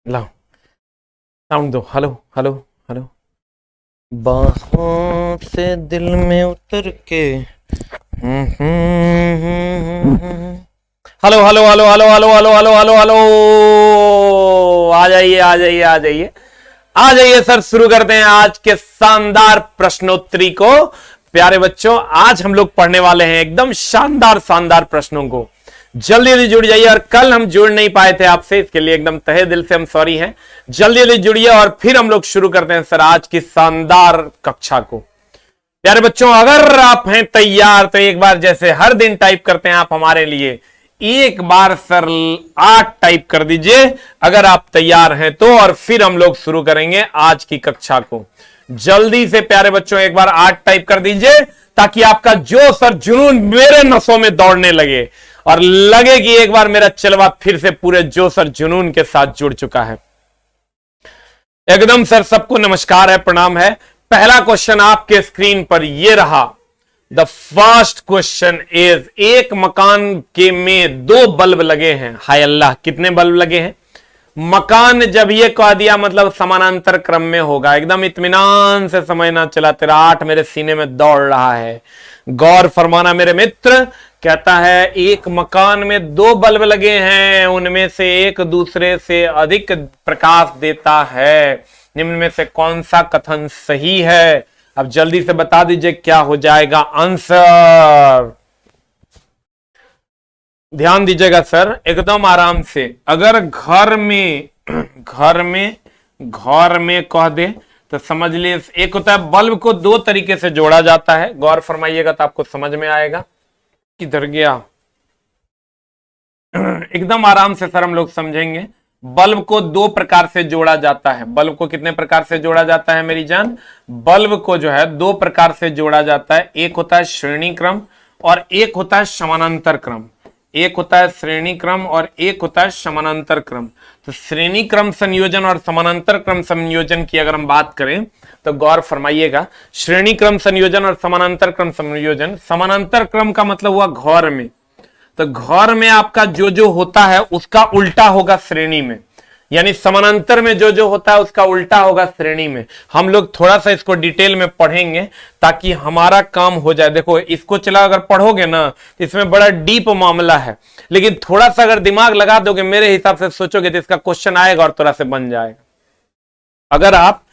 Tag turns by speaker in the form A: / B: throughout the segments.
A: लाओ साउंड दो। Hello hello hello. बाहों से दिल में उतर के hello hello hello hello hello hello hello hello hello. आ जाइए आ जाइए आ जाइए आ जाइए सर, शुरू करते हैं आज के शानदार प्रश्नोत्तरी को। प्यारे बच्चों, आज हम लोग पढ़ने वाले हैं एकदम शानदार शानदार प्रश्नों को। जल्दी जल्दी जुड़ जाइए। और कल हम जुड़ नहीं पाए थे आपसे, इसके लिए एकदम तहे दिल से हम सॉरी हैं। जल्दी जल्दी जुड़िए और फिर हम लोग शुरू करते हैं सर आज की शानदार कक्षा को। प्यारे बच्चों, अगर आप हैं तैयार तो एक बार जैसे हर दिन टाइप करते हैं आप हमारे लिए, एक बार सर 8 टाइप कर दीजिए अगर आप तैयार हैं तो, और फिर हम लोग शुरू करेंगे आज की कक्षा को। जल्दी से प्यारे बच्चों एक बार 8 टाइप कर दीजिए ताकि आपका जोश और जुनून मेरे नसों में दौड़ने लगे और लगे कि एक बार मेरा चलवा फिर से पूरे जोश और जुनून के साथ जुड़ चुका है। एकदम सर सबको नमस्कार है, प्रणाम है। पहला क्वेश्चन आपके स्क्रीन पर ये रहा। द फर्स्ट क्वेश्चन इज, एक मकान के में 2 बल्ब लगे हैं। हाय अल्लाह, कितने बल्ब लगे हैं? मकान जब ये कह दिया मतलब समानांतर क्रम में होगा। एकदम इत्मीनान से समझना, चला तेरा 8 मेरे सीने में दौड़ रहा है। गौर फरमाना मेरे मित्र। कहता है एक मकान में 2 बल्ब लगे हैं, उनमें से एक दूसरे से अधिक प्रकाश देता है। निम्न में से कौन सा कथन सही है? अब जल्दी से बता दीजिए क्या हो जाएगा आंसर। ध्यान दीजिएगा सर एकदम आराम से। अगर घर में कह दे तो समझ लिए एक होता है बल्ब को 2 तरीके से जोड़ा जाता है। गौर फरमाइएगा तो आपको समझ में आएगा। किधर गया? एकदम आराम से सर हम लोग समझेंगे। बल्ब को 2 प्रकार से जोड़ा जाता है। बल्ब को कितने प्रकार से जोड़ा जाता है मेरी जान? बल्ब को जो है 2 प्रकार से जोड़ा जाता है। एक होता है श्रेणी क्रम और एक होता है समानांतर क्रम। एक होता है श्रेणी क्रम और एक होता है समानांतर क्रम। तो श्रेणी क्रम संयोजन और समानांतर क्रम संयोजन की अगर हम बात करें तो गौर फरमाइएगा। श्रेणी क्रम संयोजन और समानांतर क्रम संयोजन, समानांतर क्रम का मतलब हुआ घर में। तो घर में आपका जो जो होता है उसका उल्टा होगा श्रेणी में, यानी समानांतर में जो जो होता है उसका उल्टा होगा श्रेणी में। हम लोग थोड़ा सा इसको डिटेल में पढ़ेंगे ताकि हमारा काम हो जाए। देखो इसको चला अगर पढ़ोगे ना इसमें बड़ा डीप मामला है, लेकिन थोड़ा सा अगर दिमाग लगा दोगे मेरे हिसाब से सोचोगे तो इसका क्वेश्चन आएगा और थोड़ा से बन जाएगा। अगर आप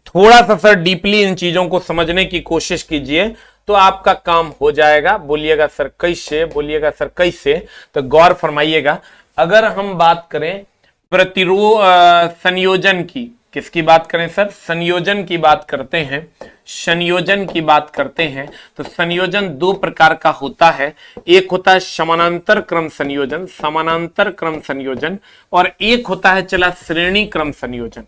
A: थोड़ा सा सर डीपली इन चीजों को समझने की कोशिश कीजिए तो आपका काम हो जाएगा। बोलिएगा सर कैसे? बोलिएगा सर कैसे? तो गौर फरमाइएगा। अगर हम बात करें प्रतिरोध संयोजन की, किसकी बात करें सर? संयोजन की बात करते हैं। संयोजन की बात करते हैं तो संयोजन 2 प्रकार का होता है। एक होता है समानांतर क्रम संयोजन, समानांतर क्रम संयोजन, और एक होता है चला श्रेणी क्रम संयोजन।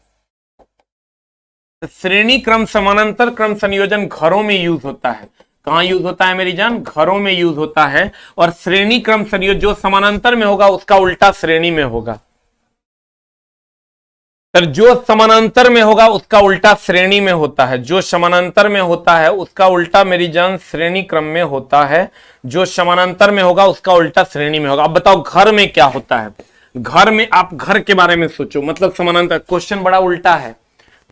A: श्रेणी क्रम समानांतर क्रम संयोजन घरों में यूज होता है। कहां यूज होता है मेरी जान? घरों में यूज होता है। और श्रेणी क्रम संयोजन जो समानांतर में होगा उसका उल्टा श्रेणी में होगा। सर जो समानांतर में होगा उसका उल्टा श्रेणी में होता है। जो समानांतर में होता है उसका उल्टा मेरी जान श्रेणी क्रम में होता है। जो समानांतर में होगा उसका उल्टा श्रेणी में होगा। अब बताओ घर में क्या होता है? घर में आप घर के बारे में सोचो, मतलब समानांतर। क्वेश्चन बड़ा उल्टा है।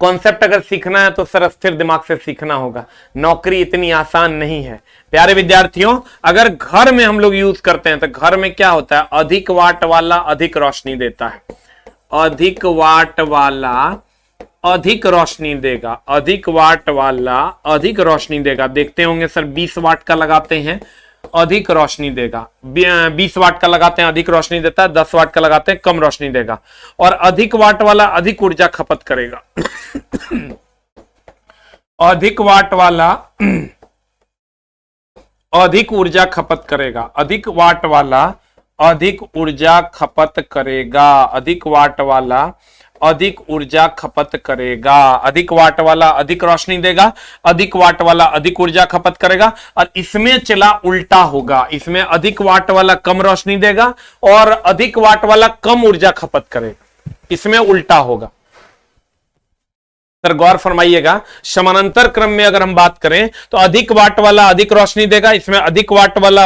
A: कॉन्सेप्ट अगर सीखना है तो सर स्थिर दिमाग से सीखना होगा। नौकरी इतनी आसान नहीं है। प्यारे विद्यार्थियों, अगर घर में हम लोग यूज करते हैं तो घर में क्या होता है? अधिक वाट वाला अधिक रोशनी देता है। अधिक वाट वाला अधिक रोशनी देगा। अधिक वाट वाला अधिक रोशनी देगा। देखते होंगे सर 20 वाट का लगाते हैं अधिक रोशनी देगा। 20 वाट का लगाते हैं अधिक रोशनी देता है। 10 वाट का लगाते हैं कम रोशनी देगा। और अधिक वाट वाला अधिक ऊर्जा खपत करेगा। अधिक वाट वाला अधिक ऊर्जा खपत करेगा। अधिक वाट वाला अधिक ऊर्जा खपत करेगा। अधिक वाट वाला अधिक ऊर्जा खपत करेगा। अधिक वाट वाला अधिक रोशनी देगा। अधिक वाट वाला अधिक ऊर्जा खपत करेगा। और इसमें चला उल्टा होगा। इसमें अधिक वाट वाला कम रोशनी देगा और अधिक वाट वाला कम ऊर्जा खपत करेगा। इसमें उल्टा होगा। सर गौर फरमाइएगा, समानांतर क्रम में अगर हम बात करें तो अधिक वाट वाला अधिक रोशनी देगा, इसमें अधिक वाट वाला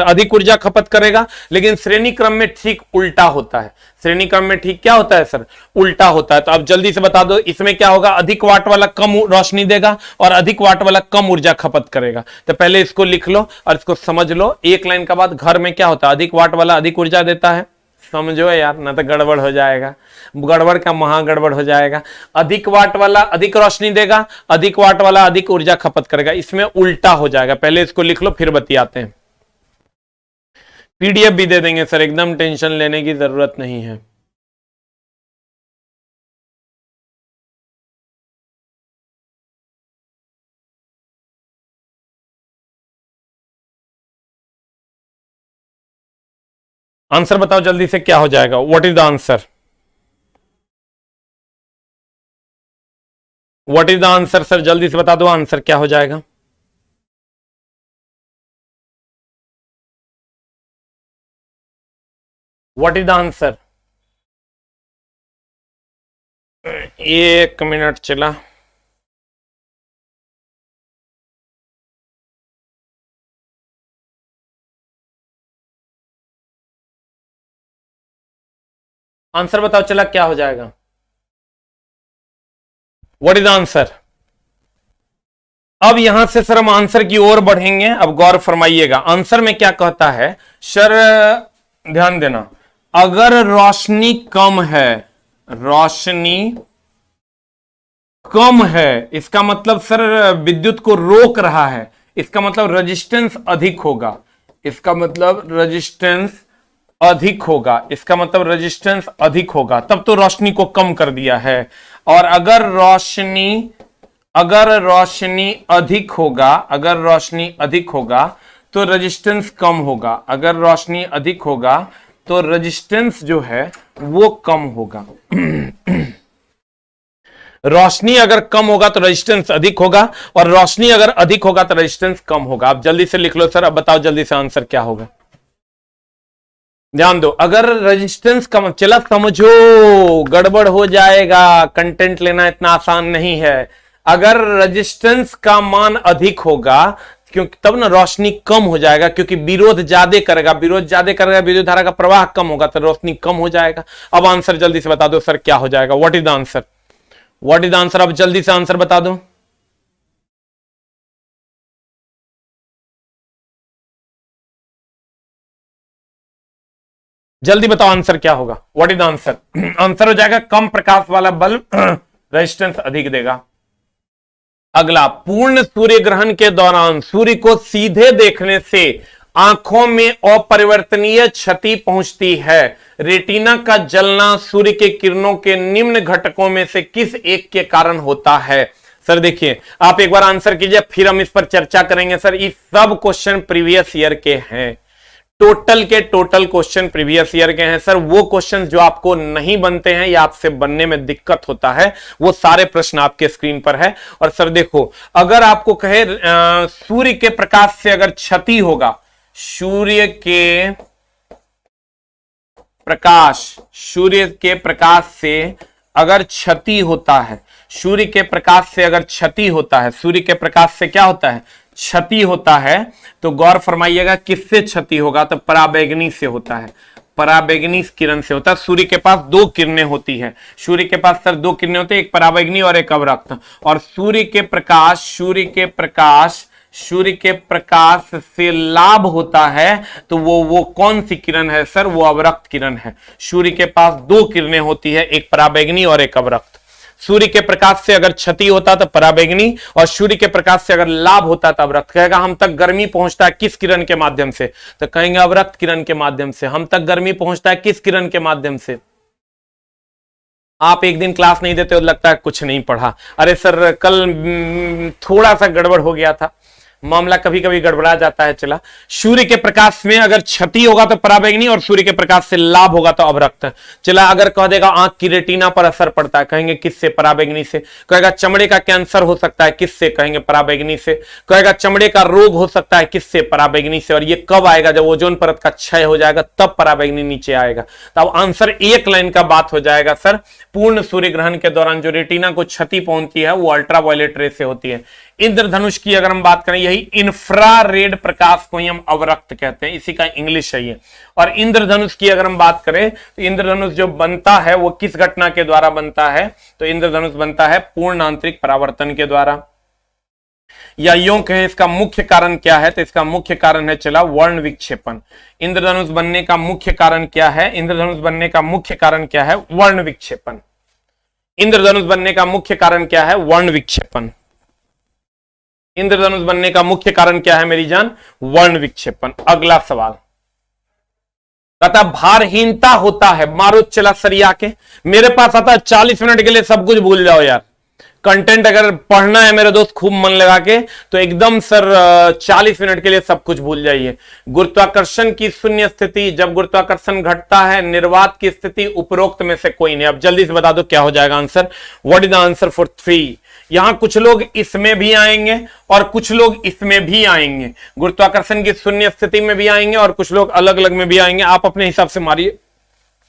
A: अधिक ऊर्जा खपत करेगा, लेकिन श्रेणी क्रम में ठीक उल्टा होता है। श्रेणी क्रम में ठीक क्या होता है सर? उल्टा होता है। तो आप जल्दी से बता दो, इसमें क्या होगा? अधिक वाट वाला कम रोशनी देगा और अधिक वाट वाला कम ऊर्जा खपत करेगा। तो पहले इसको लिख लो और इसको समझ लो। एक लाइन का बाद घर में क्या होता है? अधिक वाट वाला अधिक ऊर्जा देता है। समझो यार, ना तो गड़बड़ हो जाएगा, गड़बड़ का महा गड़बड़ हो जाएगा। अधिक वाट वाला अधिक रोशनी देगा, अधिक वाट वाला अधिक ऊर्जा खपत करेगा, इसमें उल्टा हो जाएगा। पहले इसको लिख लो फिर बतियाते हैं। पीडीएफ भी दे देंगे सर, एकदम टेंशन लेने की जरूरत नहीं है। आंसर बताओ जल्दी से, क्या हो जाएगा? What is the answer? What is the answer sir? जल्दी से बता दो आंसर क्या हो जाएगा। What is the answer? 1 minute चला। आंसर बताओ चला, क्या हो जाएगा? What is the answer? अब यहां से सर हम आंसर की ओर बढ़ेंगे। अब गौर फरमाइएगा, आंसर में क्या कहता है सर, ध्यान देना। अगर रोशनी कम है, रोशनी कम है, इसका मतलब सर विद्युत को रोक रहा है, इसका मतलब रेजिस्टेंस अधिक होगा, इसका मतलब रेजिस्टेंस अधिक होगा, इसका मतलब रेजिस्टेंस अधिक होगा, तब तो रोशनी को कम कर दिया है। और अगर रोशनी अधिक होगा, अगर रोशनी अधिक होगा तो रेजिस्टेंस कम होगा, अगर रोशनी अधिक होगा तो रेजिस्टेंस जो है वो कम होगा। रोशनी अगर कम होगा तो रेजिस्टेंस अधिक होगा और रोशनी अगर अधिक होगा तो रेजिस्टेंस कम होगा। आप जल्दी से लिख लो सर, अब बताओ जल्दी से आंसर क्या होगा। ध्यान दो, अगर रेजिस्टेंस कम, चला समझो, गड़बड़ हो जाएगा, कंटेंट लेना इतना आसान नहीं है। अगर रेजिस्टेंस का मान अधिक होगा, क्योंकि तब ना रोशनी कम हो जाएगा, क्योंकि विरोध ज्यादा करेगा, विरोध ज्यादा करेगा, विद्युत धारा का प्रवाह कम होगा तो रोशनी कम हो जाएगा। अब आंसर जल्दी से बता दो सर, क्या हो जाएगा? What is the answer? What is the answer? अब जल्दी से आंसर बता दो। जल्दी बताओ आंसर क्या होगा? What is the answer? Answer हो जाएगा कम प्रकाश वाला बल्ब रेजिस्टेंस अधिक देगा। अगला, पूर्ण सूर्य ग्रहण के दौरान सूर्य को सीधे देखने से आंखों में अपरिवर्तनीय क्षति पहुंचती है। रेटिना का जलना सूर्य के किरणों के निम्न घटकों में से किस एक के कारण होता है? सर देखिए, आप एक बार आंसर कीजिए, फिर हम इस पर चर्चा करेंगे। सर ये सब क्वेश्चन प्रीवियस ईयर के हैं, टोटल के टोटल क्वेश्चन प्रीवियस ईयर के हैं। सर वो क्वेश्चन जो आपको नहीं बनते हैं या आपसे बनने में दिक्कत होता है, वो सारे प्रश्न आपके स्क्रीन पर है। और सर देखो, अगर आपको कहे सूर्य के प्रकाश से अगर क्षति होगा, सूर्य के प्रकाश से अगर क्षति होता है, सूर्य के प्रकाश से अगर क्षति होता है, सूर्य के प्रकाश से क्या होता है? क्षति होता है। तो गौर फरमाइएगा किससे क्षति होगा? तो पराबैंगनी से होता है, पराबैंगनी किरण से होता है। सूर्य के पास दो किरणें होती है, सूर्य के पास सर दो किरणें होती है, एक पराबैंगनी और एक अवरक्त। और सूर्य के प्रकाश से लाभ होता है, तो वो कौन सी किरण है सर? वो अवरक्त किरण है। सूर्य के पास दो किरणें होती है, एक पराबैंगनी और एक अवरक्त। सूर्य के प्रकाश से अगर क्षति होता तो पराबैंगनी, और सूर्य के प्रकाश से अगर लाभ होता तो अवरक्त। कहेगा हम तक गर्मी पहुंचता है किस किरण के माध्यम से? तो कहेंगे अवरक्त किरण के माध्यम से। हम तक गर्मी पहुंचता है किस किरण के माध्यम से? आप एक दिन क्लास नहीं देते हो, लगता है कुछ नहीं पढ़ा। अरे सर कल थोड़ा सा गड़बड़ हो गया था, मामला कभी कभी गड़बड़ा जाता है। चला, सूर्य के प्रकाश में अगर क्षति होगा तो पराबैंगनी और सूर्य के प्रकाश से लाभ होगा तो अवरक्त। चला, अगर कह देगा आंख की रेटिना पर असर पड़ता है, कहेंगे किससे? पराबैंगनी से। कहेगा चमड़े का कैंसर हो सकता है, किससे? कहेंगे पराबैंगनी से। कहेगा चमड़े का रोग हो सकता है, किससे? पराबैंगनी से। और ये कब आएगा? जब ओजोन परत का क्षय हो जाएगा तब पराबैंगनी नीचे आएगा। तो अब आंसर एक लाइन का बात हो जाएगा सर, पूर्ण सूर्य ग्रहण के दौरान जो रेटिना को क्षति पहुंचती है वो अल्ट्रावायलेट रे से होती है। इंद्रधनुष की अगर हम बात करें, यही इंफ्रारेड प्रकाश को ही हम अवरक्त कहते हैं, इसी का इंग्लिश है ये। और इंद्रधनुष की अगर हम बात करें तो इंद्रधनुष जो बनता है वो किस घटना के द्वारा बनता है? तो इंद्रधनुष बनता है पूर्ण आंतरिक परावर्तन के द्वारा। या यूं कहें इसका मुख्य कारण क्या है? तो इसका मुख्य कारण है चला वर्ण विक्षेपण। इंद्रधनुष बनने का मुख्य कारण क्या है? इंद्रधनुष बनने का मुख्य कारण क्या है? वर्ण विक्षेपण। इंद्रधनुष बनने का मुख्य कारण क्या है? वर्ण विक्षेपण। इंद्रधनुष बनने का मुख्य कारण क्या है मेरी जान? वर्ण विक्षेपण। अगला सवाल कहता भारहीनता होता है। मारो चला सरिया के, मेरे पास आता है 40 मिनट के लिए सब कुछ भूल जाओ यार। कंटेंट अगर पढ़ना है मेरे दोस्त खूब मन लगा के तो एकदम सर 40 मिनट के लिए सब कुछ भूल जाइए। गुरुत्वाकर्षण की शून्य स्थिति, जब गुरुत्वाकर्षण घटता है, निर्वात की स्थिति उपरोक्त में से कोई नहीं। अब जल्दी से बता दो क्या हो जाएगा answer? What is the answer for 3? यहां कुछ लोग इसमें भी आएंगे और कुछ लोग इसमें भी आएंगे। गुरुत्वाकर्षण की शून्य स्थिति में भी आएंगे और कुछ लोग अलग अलग में भी आएंगे। आप अपने हिसाब से मारिए,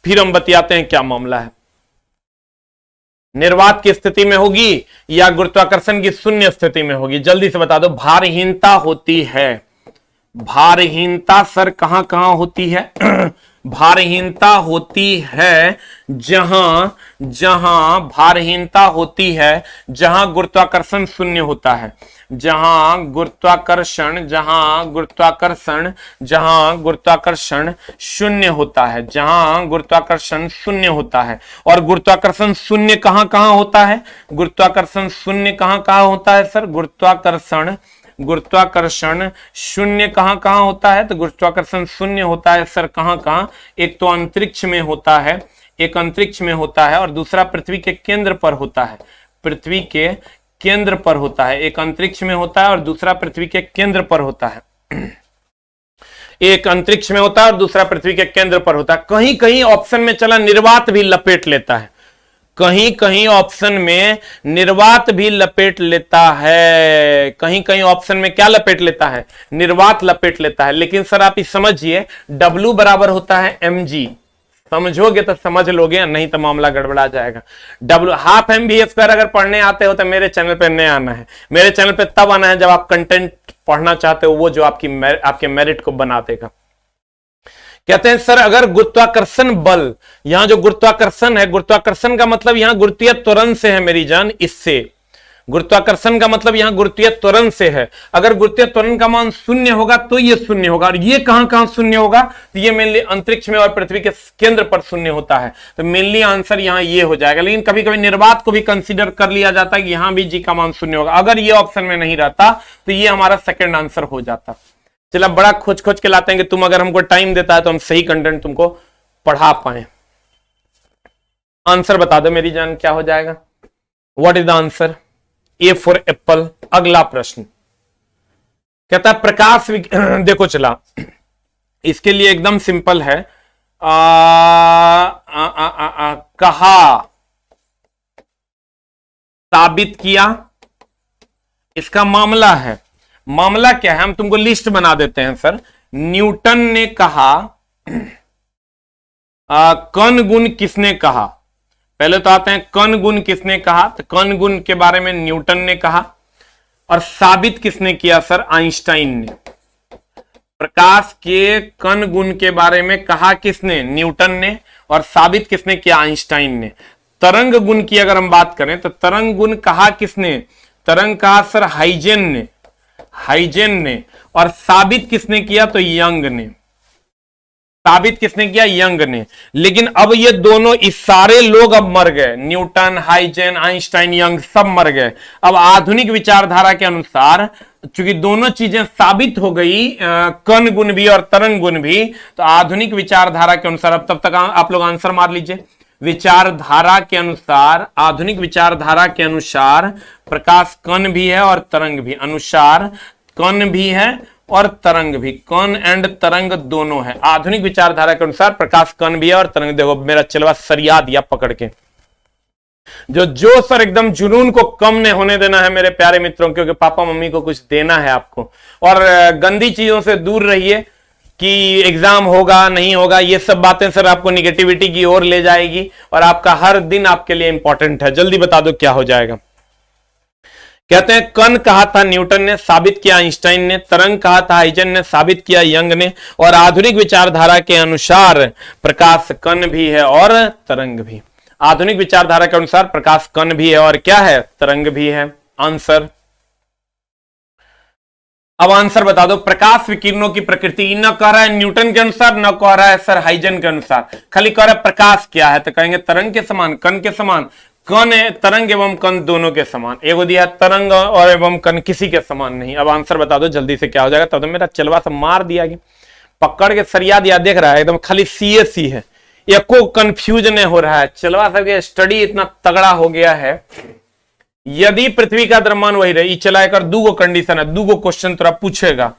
A: फिर हम बतियाते हैं क्या मामला है। निर्वात की स्थिति में होगी या गुरुत्वाकर्षण की शून्य स्थिति में होगी? जल्दी से बता दो। भारहीनता होती है। भारहीनता सर कहां कहां होती है? भारहीनता होती है जहां भारहीनता होती है जहां गुरुत्वाकर्षण शून्य होता है। जहां गुरुत्वाकर्षण शून्य होता है। जहां गुरुत्वाकर्षण शून्य होता है। और गुरुत्वाकर्षण शून्य कहां कहां होता है? गुरुत्वाकर्षण शून्य कहां कहां होता है सर? गुरुत्वाकर्षण शून्य कहां कहां होता है? तो गुरुत्वाकर्षण शून्य होता है सर कहां कहां? एक तो अंतरिक्ष में होता है, एक अंतरिक्ष में होता है, और दूसरा पृथ्वी के केंद्र पर होता है। पृथ्वी के केंद्र पर होता है। एक अंतरिक्ष में होता है और दूसरा पृथ्वी के केंद्र पर होता है। एक अंतरिक्ष में होता है और दूसरा पृथ्वी के केंद्र पर होता है। कहीं कहीं ऑप्शन में चला निर्वात भी लपेट लेता है। कहीं कहीं ऑप्शन में निर्वात भी लपेट लेता है। कहीं कहीं ऑप्शन में क्या लपेट लेता है? निर्वात लपेट लेता है। लेकिन सर आप इस समझिए, W बराबर होता है mg। समझोगे तो समझ लोगे, नहीं तो मामला गड़बड़ा जाएगा। W हाफ mv² अगर पढ़ने आते हो तो मेरे चैनल पे नए आना है। मेरे चैनल पे तब आना है जब आप कंटेंट पढ़ना चाहते हो, वो जो आपके मेरिट को बना देगा। कहते हैं सर अगर गुरुत्वाकर्षण बल, यहां जो गुरुत्वाकर्षण है, गुरुत्वाकर्षण का मतलब यहां गुरुत्वीय त्वरण से है मेरी जान। इससे गुरुत्वाकर्षण का मतलब यहां गुरुत्वीय त्वरण से है। अगर गुरुत्वीय त्वरण का मान शून्य होगा तो ये शून्य होगा। और ये कहां कहां शून्य होगा? तो ये मेनली अंतरिक्ष में और पृथ्वी के केंद्र पर शून्य होता है। तो मेनली आंसर यहां ये हो जाएगा। लेकिन कभी कभी निर्वात को भी कंसीडर कर लिया जाता है कि यहां भी जी का मान शून्य होगा। अगर ये ऑप्शन में नहीं रहता तो ये हमारा सेकेंड आंसर हो जाता। चलो बड़ा खोज खोज के लाते हैं कि तुम अगर हमको टाइम देता है तो हम सही कंटेंट तुमको पढ़ा पाए। आंसर बता दो मेरी जान, क्या हो जाएगा? What is the answer? A for Apple. अगला प्रश्न कहता है प्रकाश देखो चला, इसके लिए एकदम सिंपल है। कहा, साबित किया, इसका मामला है। मामला क्या है हम तुमको लिस्ट बना देते हैं सर। न्यूटन ने कहा, कण गुण किसने कहा? पहले तो आते हैं कण गुण किसने कहा। तो कण गुण के बारे में न्यूटन ने कहा। और साबित किसने किया सर? आइंस्टाइन ने। प्रकाश के कण गुण के बारे में कहा किसने? न्यूटन ने। और साबित किसने किया? आइंस्टाइन ने। तरंग गुण की अगर हम बात करें तो तरंग गुण कहा किसने? तरंग कहा सर हाइजेन ने। और साबित किसने किया? तो यंग ने। साबित किसने किया? यंग ने। लेकिन अब ये दोनों, इस सारे लोग अब मर गए। न्यूटन, हाइजेन, आइंस्टाइन, यंग सब मर गए। अब आधुनिक विचारधारा के अनुसार चूंकि दोनों चीजें साबित हो गई, कण गुण भी और तरंग गुण भी, तो आधुनिक विचारधारा के अनुसार, अब तब तक आप लोग आंसर मार लीजिए। विचारधारा के अनुसार, आधुनिक विचारधारा के अनुसार प्रकाश कण भी है और तरंग भी। अनुसार कण भी है और तरंग भी, कण एंड तरंग दोनों है। आधुनिक विचारधारा के अनुसार प्रकाश कण भी है और तरंग। देखो मेरा चलवा सरिया दिया पकड़ के। जो जोश और एकदम जुनून को कम नहीं होने देना है मेरे प्यारे मित्रों, क्योंकि पापा मम्मी को कुछ देना है आपको। और गंदी चीजों से दूर रहिए कि एग्जाम होगा नहीं होगा, ये सब बातें सर आपको निगेटिविटी की ओर ले जाएगी और आपका हर दिन आपके लिए इंपॉर्टेंट है। जल्दी बता दो क्या हो जाएगा। कहते हैं कण कहा था न्यूटन ने, साबित किया आइंस्टाइन ने। तरंग कहा था हाइजन ने, साबित किया यंग ने। और आधुनिक विचारधारा के अनुसार प्रकाश कण भी है और तरंग भी। आधुनिक विचारधारा के अनुसार प्रकाश कण भी है और क्या है, तरंग भी है। आंसर, अब आंसर बता दो। प्रकाश विकिरणों की प्रकृति न कह रहा है न्यूटन के अनुसार, न कह रहा है सर हाइजन के अनुसार, खाली कह रहा है प्रकाश क्या है, तो कहेंगे तरंग के समान, कण के समान। कण है, तरंग एवं कण दोनों के समान। एगो दिया तरंग और एवं कण किसी के समान नहीं। अब आंसर बता दो जल्दी से क्या हो जाएगा। तब तो मेरा चलवा से मार दिया गया, पकड़ के सरिया दिया। देख रहा है एकदम खाली सी है, एको कंफ्यूज नहीं हो रहा है। चलवा सबके स्टडी इतना तगड़ा हो गया है। यदि पृथ्वी का द्रव्यमान वही रहे, चला कर दूगो कंडीशन है, दूगो क्वेश्चन तोरा पूछेगा।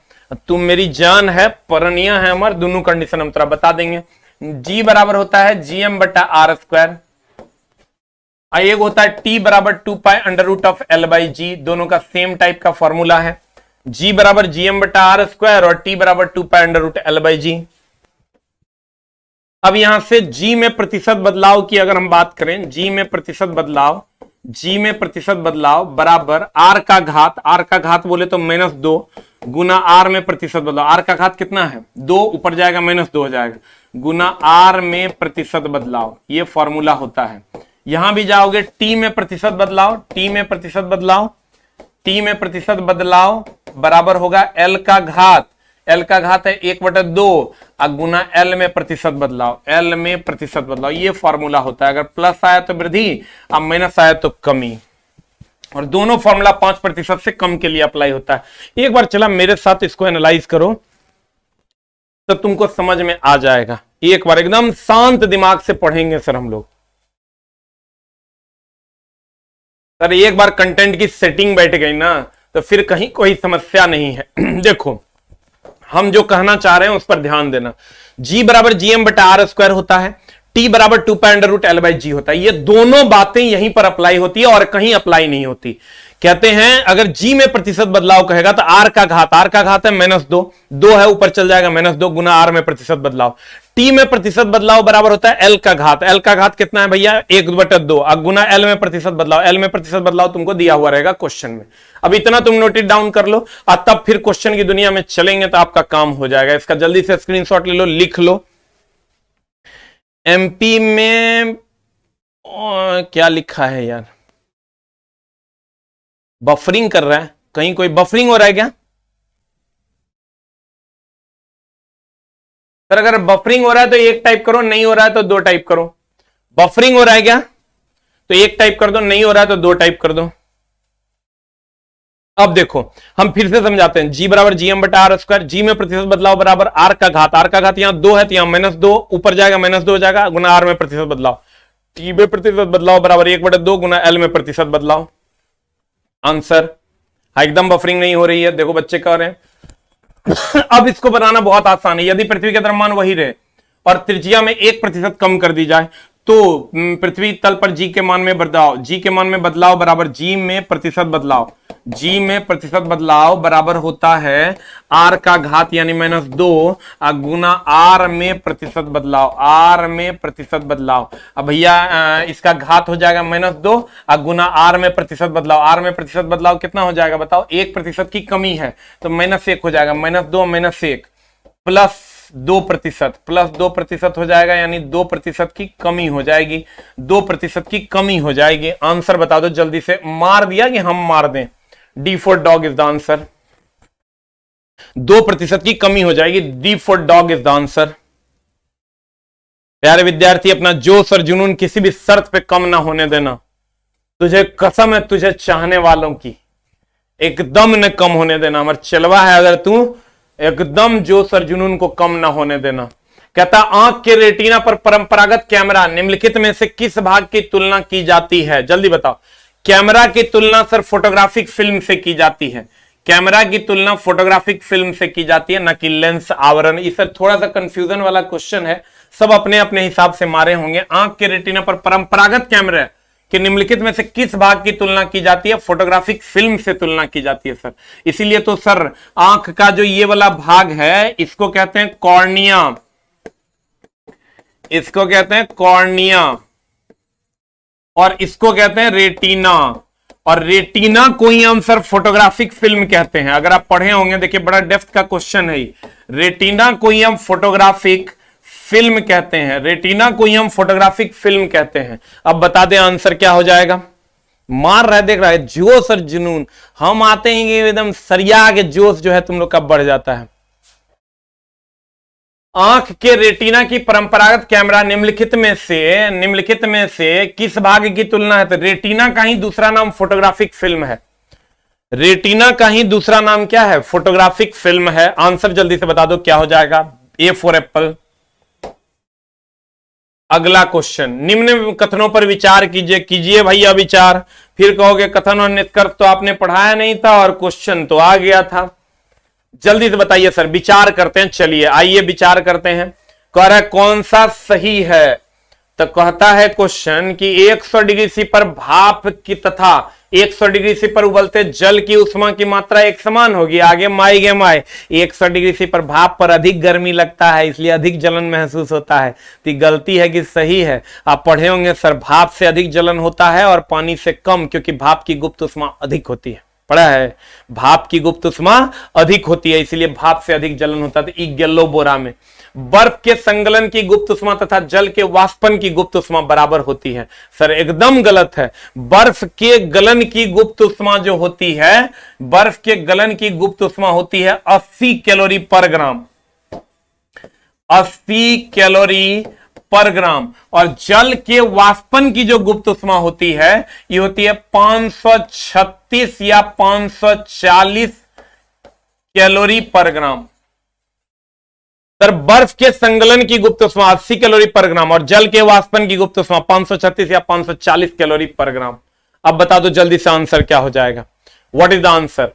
A: तुम मेरी जान है, परनिया है हमार, दोनों कंडीशन हम तोरा बता देंगे। जी बराबर होता है GM बटा R स्क्वायर, एक होता है T बराबर 2 pi under root of L/G, दोनों का सेम टाइप का फॉर्मूला है। G बराबर GM बटा R स्क्वायर और T बराबर 2 पाई अंडर रूट L/G। अब यहां से G में प्रतिशत बदलाव की अगर हम बात करें, G में प्रतिशत बदलाव बराबर R का घात बोले तो -2 गुना R में प्रतिशत बदलाव। R का घात कितना है, 2, ऊपर जाएगा -2 हो जाएगा, गुना R में प्रतिशत बदलाव। ये फॉर्मूला होता है। यहां भी जाओगे T में प्रतिशत बदलाव बराबर होगा L का घात है 1/2 गुना L में प्रतिशत बदलाव। ये फॉर्मूला होता है। अगर प्लस आया तो वृद्धि, अब माइनस आया तो कमी। और दोनों फॉर्मूला 5% से कम के लिए अप्लाई होता है। एक बार चला मेरे साथ इसको एनालाइज करो तो तुमको समझ में आ जाएगा। एक बार एकदम शांत दिमाग से पढ़ेंगे सर हम लोग। सर एक बार कंटेंट की सेटिंग बैठ गई ना तो फिर कहीं कोई समस्या नहीं है। देखो हम जो कहना चाह रहे हैं उस पर ध्यान देना। G बराबर GM बटा R स्क्वायर होता है, T बराबर 2 पाई अंडर रूट L/G होता है। ये दोनों बातें यहीं पर अप्लाई होती है और कहीं अप्लाई नहीं होती। कहते हैं अगर G में प्रतिशत बदलाव कहेगा तो R का घात है -2 है, ऊपर चल जाएगा -2 गुना R में प्रतिशत बदलाव। T में प्रतिशत बदलाव बराबर होता है L का घात कितना है भैया, 1/2 गुना L में प्रतिशत बदलाव तुमको दिया हुआ रहेगा क्वेश्चन में। अब इतना तुम नोट डाउन कर लो और तब फिर क्वेश्चन की दुनिया में चलेंगे तो आपका काम हो जाएगा। इसका जल्दी से स्क्रीनशॉट ले लो, लिख लो। MP में क्या लिखा है यार, बफरिंग कर रहा है, कहीं कोई बफरिंग हो रहा है क्या सर? अगर बफरिंग हो रहा है तो 1 टाइप करो, नहीं हो रहा है तो 2 टाइप करो। बफरिंग हो रहा है क्या तो 1 टाइप कर दो, नहीं हो रहा है तो 2 टाइप कर दो। अब देखो हम फिर से समझाते हैं। G बराबर GM बटा R स्क्वायर, G में प्रतिशत बदलाव बराबर R का घात यहां 2 है तो यहां -2 ऊपर जाएगा -2 हो जाएगा गुना R में प्रतिशत बदलाव। T में प्रतिशत बदलाव बराबर 1/2 गुना L में प्रतिशत बदलाव। आंसर, एकदम बफरिंग नहीं हो रही है, देखो बच्चे कह रहे हैं। अब इसको बनाना बहुत आसान है। यदि पृथ्वी का द्रव्यमान वही रहे और त्रिज्या में 1% कम कर दी जाए तो पृथ्वी तल पर G के मान में बदलाव बराबर G में प्रतिशत बदलाव बराबर होता है R का घात यानी -2 गुना R में प्रतिशत बदलाव। अब भैया इसका घात हो जाएगा -2 गुना R में प्रतिशत बदलाव कितना हो जाएगा बताओ, 1% की कमी है तो -1 हो जाएगा, -2 -1 प्लस 2% हो जाएगा, यानी 2% की कमी हो जाएगी, 2% की कमी हो जाएगी। आंसर बता दो जल्दी से। मार दिया कि हम मार दें? D for dog is the answer. 2% की कमी हो जाएगी, D for dog is the answer. प्यारे विद्यार्थी, अपना जोश और जुनून किसी भी शर्त पे कम ना होने देना। तुझे कसम है तुझे चाहने वालों की, एकदम न कम होने देना। हमारा चलवा है, अगर तू एकदम जोश और जुनून को कम ना होने देना। कहता आंख के रेटिना पर परंपरागत कैमरा निम्नलिखित में से किस भाग की तुलना की जाती है? जल्दी बताओ। कैमरा की तुलना सर फोटोग्राफिक फिल्म से की जाती है। कैमरा की तुलना फोटोग्राफिक फिल्म से की जाती है, न कि लेंस आवरण। इस थोड़ा सा कंफ्यूजन वाला क्वेश्चन है, सब अपने अपने हिसाब से मारे होंगे। आंख के रेटिना पर परंपरागत कैमरा कि निम्नलिखित में से किस भाग की तुलना की जाती है? फोटोग्राफिक फिल्म से तुलना की जाती है सर। इसीलिए तो सर आंख का जो ये वाला भाग है इसको कहते हैं कॉर्निया, इसको कहते हैं कॉर्निया, और इसको कहते हैं रेटिना। और रेटिना को ही हम सर फोटोग्राफिक फिल्म कहते हैं। अगर आप पढ़े होंगे, देखिए बड़ा डेप्थ का क्वेश्चन है। रेटिना को ही हम फोटोग्राफिक फिल्म कहते हैं, रेटिना को ही हम फोटोग्राफिक फिल्म कहते हैं। अब बता दें आंसर क्या हो जाएगा? मार रहा है, देख रहा है जोश और जुनून। हम आते हैं कि एकदम सरिया के जोश जो है तुम लोग का बढ़ जाता है। आंख के रेटिना की परंपरागत कैमरा निम्नलिखित में से किस भाग की तुलना है? तो रेटिना का ही दूसरा नाम फोटोग्राफिक फिल्म है। रेटिना का ही दूसरा नाम क्या है? फोटोग्राफिक फिल्म है। आंसर जल्दी से बता दो क्या हो जाएगा? A for Apple. अगला क्वेश्चन, निम्न कथनों पर विचार कीजिए भैया विचार। फिर कहोगे कथन और निष्कर्ष तो आपने पढ़ाया नहीं था और क्वेश्चन तो आ गया था। जल्दी से बताइए सर, विचार करते हैं। चलिए आइए विचार करते हैं। कह रहा है कौन सा सही है? तो कहता है क्वेश्चन कि 100 डिग्री सी पर भाप की तथा 100 डिग्री सी पर उबलते जल की उष्मा की मात्रा एक समान होगी। आगे माई गे माई, 100 डिग्री सी पर भाप पर अधिक गर्मी लगता है, इसलिए अधिक जलन महसूस होता है। तो गलती है कि सही है? आप पढ़े होंगे सर, भाप से अधिक जलन होता है और पानी से कम, क्योंकि भाप की गुप्त उष्मा अधिक होती है। पढ़ा है? भाप की गुप्त उष्मा अधिक होती है, इसलिए भाप से अधिक जलन होता है। येलो बोरा में बर्फ के संगलन की गुप्त उष्मा तथा जल के वाष्पन की गुप्त उष्मा बराबर होती है। सर एकदम गलत है। बर्फ के गलन की गुप्त उष्मा जो होती है, बर्फ के गलन की गुप्त उष्मा होती है 80 कैलोरी पर ग्राम, 80 कैलोरी पर ग्राम। और जल के वाष्पन की जो गुप्त उष्मा होती है ये होती है 536 या 540 कैलोरी पर ग्राम। सर बर्फ के संगलन की गुप्त उष्मा 80 कैलोरी पर ग्राम और जल के वाष्पन की गुप्त उष्मा 536 या 540 कैलोरी पर ग्राम। अब बता दो जल्दी से आंसर क्या हो जाएगा? What is the answer?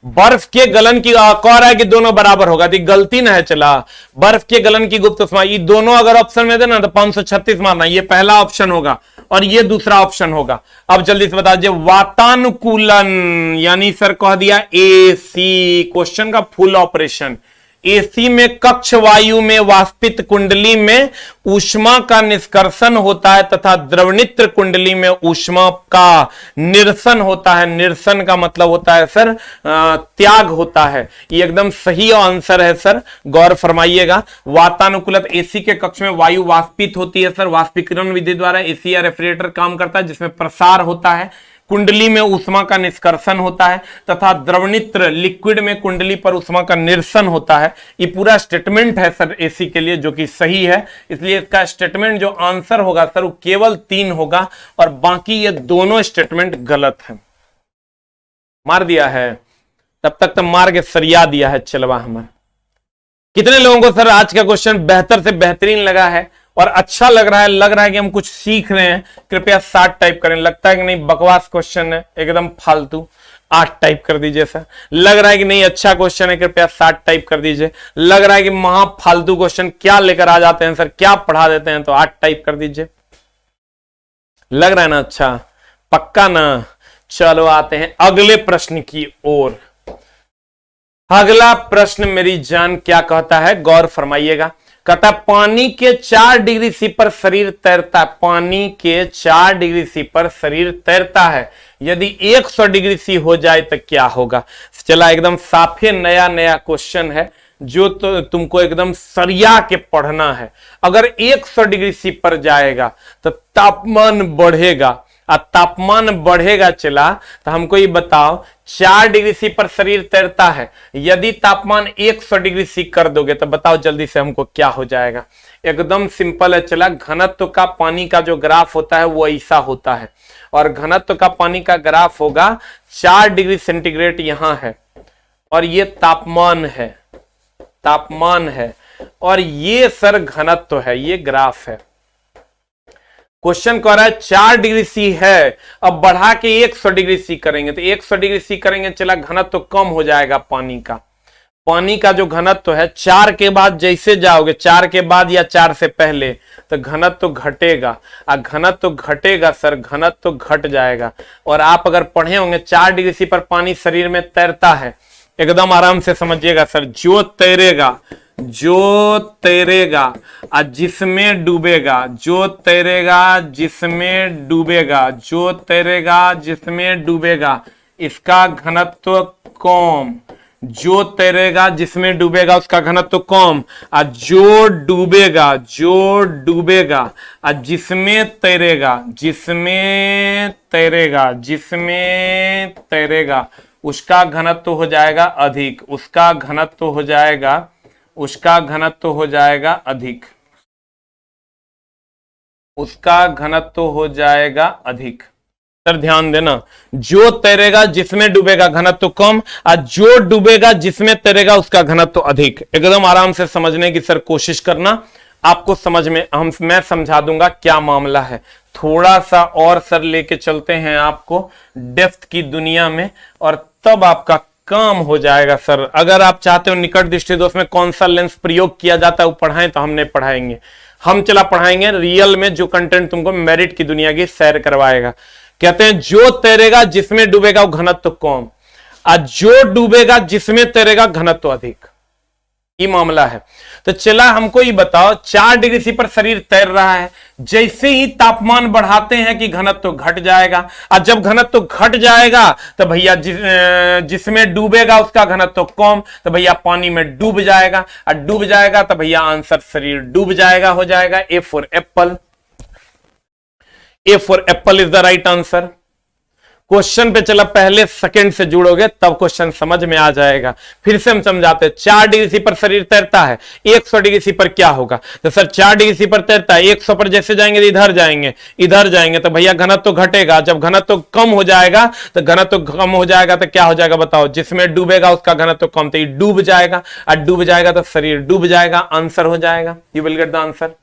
A: बर्फ के गलन की कह रहा है कि दोनों बराबर होगा, तो गलती ना है। चला बर्फ के गलन की गुप्त उष्मा, ये दोनों अगर ऑप्शन में देना तो 536 मारना, ये पहला ऑप्शन होगा और ये दूसरा ऑप्शन होगा। अब जल्दी से बता दीजिए वातानुकूलन, यानी सर कह दिया एसी, क्वेश्चन का फुल ऑपरेशन। एसी में कक्ष वायु में वाष्पित कुंडली में ऊष्मा का निष्कर्षण होता है तथा द्रवनित्र कुंडली में ऊष्मा का निरसन होता है। निरसन का मतलब होता है सर त्याग होता है। ये एकदम सही आंसर है सर, गौर फरमाइएगा। वातानुकूलित एसी के कक्ष में वायु वाष्पित होती है सर, वाष्पीकरण विधि द्वारा एसी या रेफ्रिजरेटर काम करता है जिसमें प्रसार होता है। कुंडली में ऊष्मा का निष्कर्षण होता है तथा द्रवनित्र लिक्विड में कुंडली पर ऊष्मा का निरसन होता है। ये पूरा स्टेटमेंट है सर एसी के लिए, जो कि सही है। इसलिए इसका स्टेटमेंट जो आंसर होगा सर वो केवल 3 होगा और बाकी ये दोनों स्टेटमेंट गलत है। मार दिया है, तब तक तो मार के सरिया दिया है चलवा हमारा। कितने लोगों को सर आज का क्वेश्चन बेहतर से बेहतरीन लगा है और अच्छा लग रहा है कि हम कुछ सीख रहे हैं? कृपया 7 टाइप करें। लगता है कि नहीं बकवास क्वेश्चन है एकदम फालतू, 8 टाइप कर दीजिए सर। लग रहा है कि नहीं अच्छा क्वेश्चन है, कृपया 7 टाइप कर दीजिए। लग रहा है कि महा फालतू क्वेश्चन क्या लेकर आ जाते हैं सर, क्या पढ़ा देते हैं, तो 8 टाइप कर दीजिए। लग रहा है ना अच्छा, पक्का ना? चलो आते हैं अगले प्रश्न की ओर। अगला प्रश्न मेरी जान क्या कहता है, गौर फरमाइएगा। कहता पानी के 4 डिग्री सी पर शरीर तैरता है, पानी के 4 डिग्री सी पर शरीर तैरता है, यदि 100 डिग्री सी हो जाए तो क्या होगा? चला एकदम साफे नया क्वेश्चन है जो तो तुमको एकदम सरिया के पढ़ना है। अगर 100 डिग्री सी पर जाएगा तो तापमान बढ़ेगा, और तापमान बढ़ेगा चला तो हमको ये बताओ 4 डिग्री सी पर शरीर तैरता है, यदि तापमान 100 डिग्री सी कर दोगे तो बताओ जल्दी से हमको क्या हो जाएगा? एकदम सिंपल है चला। घनत्व का पानी का जो ग्राफ होता है वो ऐसा होता है और घनत्व का पानी का ग्राफ होगा 4 डिग्री सेंटीग्रेड यहां है और ये तापमान है और ये सर घनत्व है, ये ग्राफ है। क्वेश्चन कह रहा है 4 डिग्री सी है, अब बढ़ा के 100 डिग्री सी करेंगे, तो 100 डिग्री सी करेंगे, चला घनत्व तो कम हो जाएगा पानी का। पानी का जो घनत्व तो है 4 के बाद जैसे जाओगे, 4 के बाद या 4 से पहले, तो घनत्व तो घटेगा, और घनत्व तो घटेगा सर, घनत्व तो घट जाएगा। और आप अगर पढ़े होंगे 4 डिग्री सी पर पानी शरीर में तैरता है, एकदम आराम से समझिएगा सर। जो तैरेगा और जिसमें डूबेगा, जो तैरेगा जिसमें डूबेगा, जो तैरेगा जिसमें डूबेगा, इसका घनत्व कम। जो तैरेगा जिसमें डूबेगा उसका घनत्व कम, और जो डूबेगा और जिसमें तैरेगा, जिसमें तैरेगा उसका घनत्व हो जाएगा अधिक, उसका घनत्व हो जाएगा अधिक, उसका घनत्व हो जाएगा अधिक। सर ध्यान देना, जो तैरेगा जिसमें डूबेगा घनत्व कम, और जो डूबेगा जिसमें तैरेगा उसका घनत्व अधिक। एकदम आराम से समझने की सर कोशिश करना, आपको समझ में मैं समझा दूंगा क्या मामला है। थोड़ा सा और सर लेके चलते हैं आपको डेप्थ की दुनिया में, और तब आपका काम हो जाएगा सर। अगर आप चाहते हो निकट दृष्टि दोष में कौन सा लेंस प्रयोग किया जाता है वो पढ़ाएं, तो हमने पढ़ाएंगे, हम चला पढ़ाएंगे रियल में जो कंटेंट तुमको मेरिट की दुनिया की सैर करवाएगा। कहते हैं जो तैरेगा जिसमें डूबेगा वो घनत्व कम, और जो डूबेगा जिसमें तैरेगा घनत्व अधिक। ये मामला है। तो चला हमको ये बताओ, 4 डिग्री सी पर शरीर तैर रहा है, जैसे ही तापमान बढ़ाते हैं कि घनत्व घट जाएगा, और जब घनत्व घट जाएगा तो भैया जिसमें डूबेगा उसका घनत्व कम, तो भैया पानी में डूब जाएगा, और डूब जाएगा तो भैया आंसर शरीर डूब जाएगा, हो जाएगा A for Apple. A for Apple is the right answer. Question पे चला पहले सेकंड से जुड़ोगे तब क्वेश्चन समझ में आ जाएगा। फिर से हम समझाते हैं, 4 डिग्री सी पर शरीर तैरता है, 100 डिग्री सी पर क्या होगा? तो सर 4 डिग्री सी पर तैरता है, 100 पर जैसे जाएंगे तो इधर जाएंगे तो भैया घनत्व तो घटेगा। जब घनत्व तो कम हो जाएगा तो घनत्व तो कम हो जाएगा तो क्या हो जाएगा बताओ? जिसमें डूबेगा उसका घनत्व तो कम, तो ये डूब जाएगा, और डूब जाएगा तो शरीर डूब जाएगा, आंसर हो जाएगा। You will get the answer.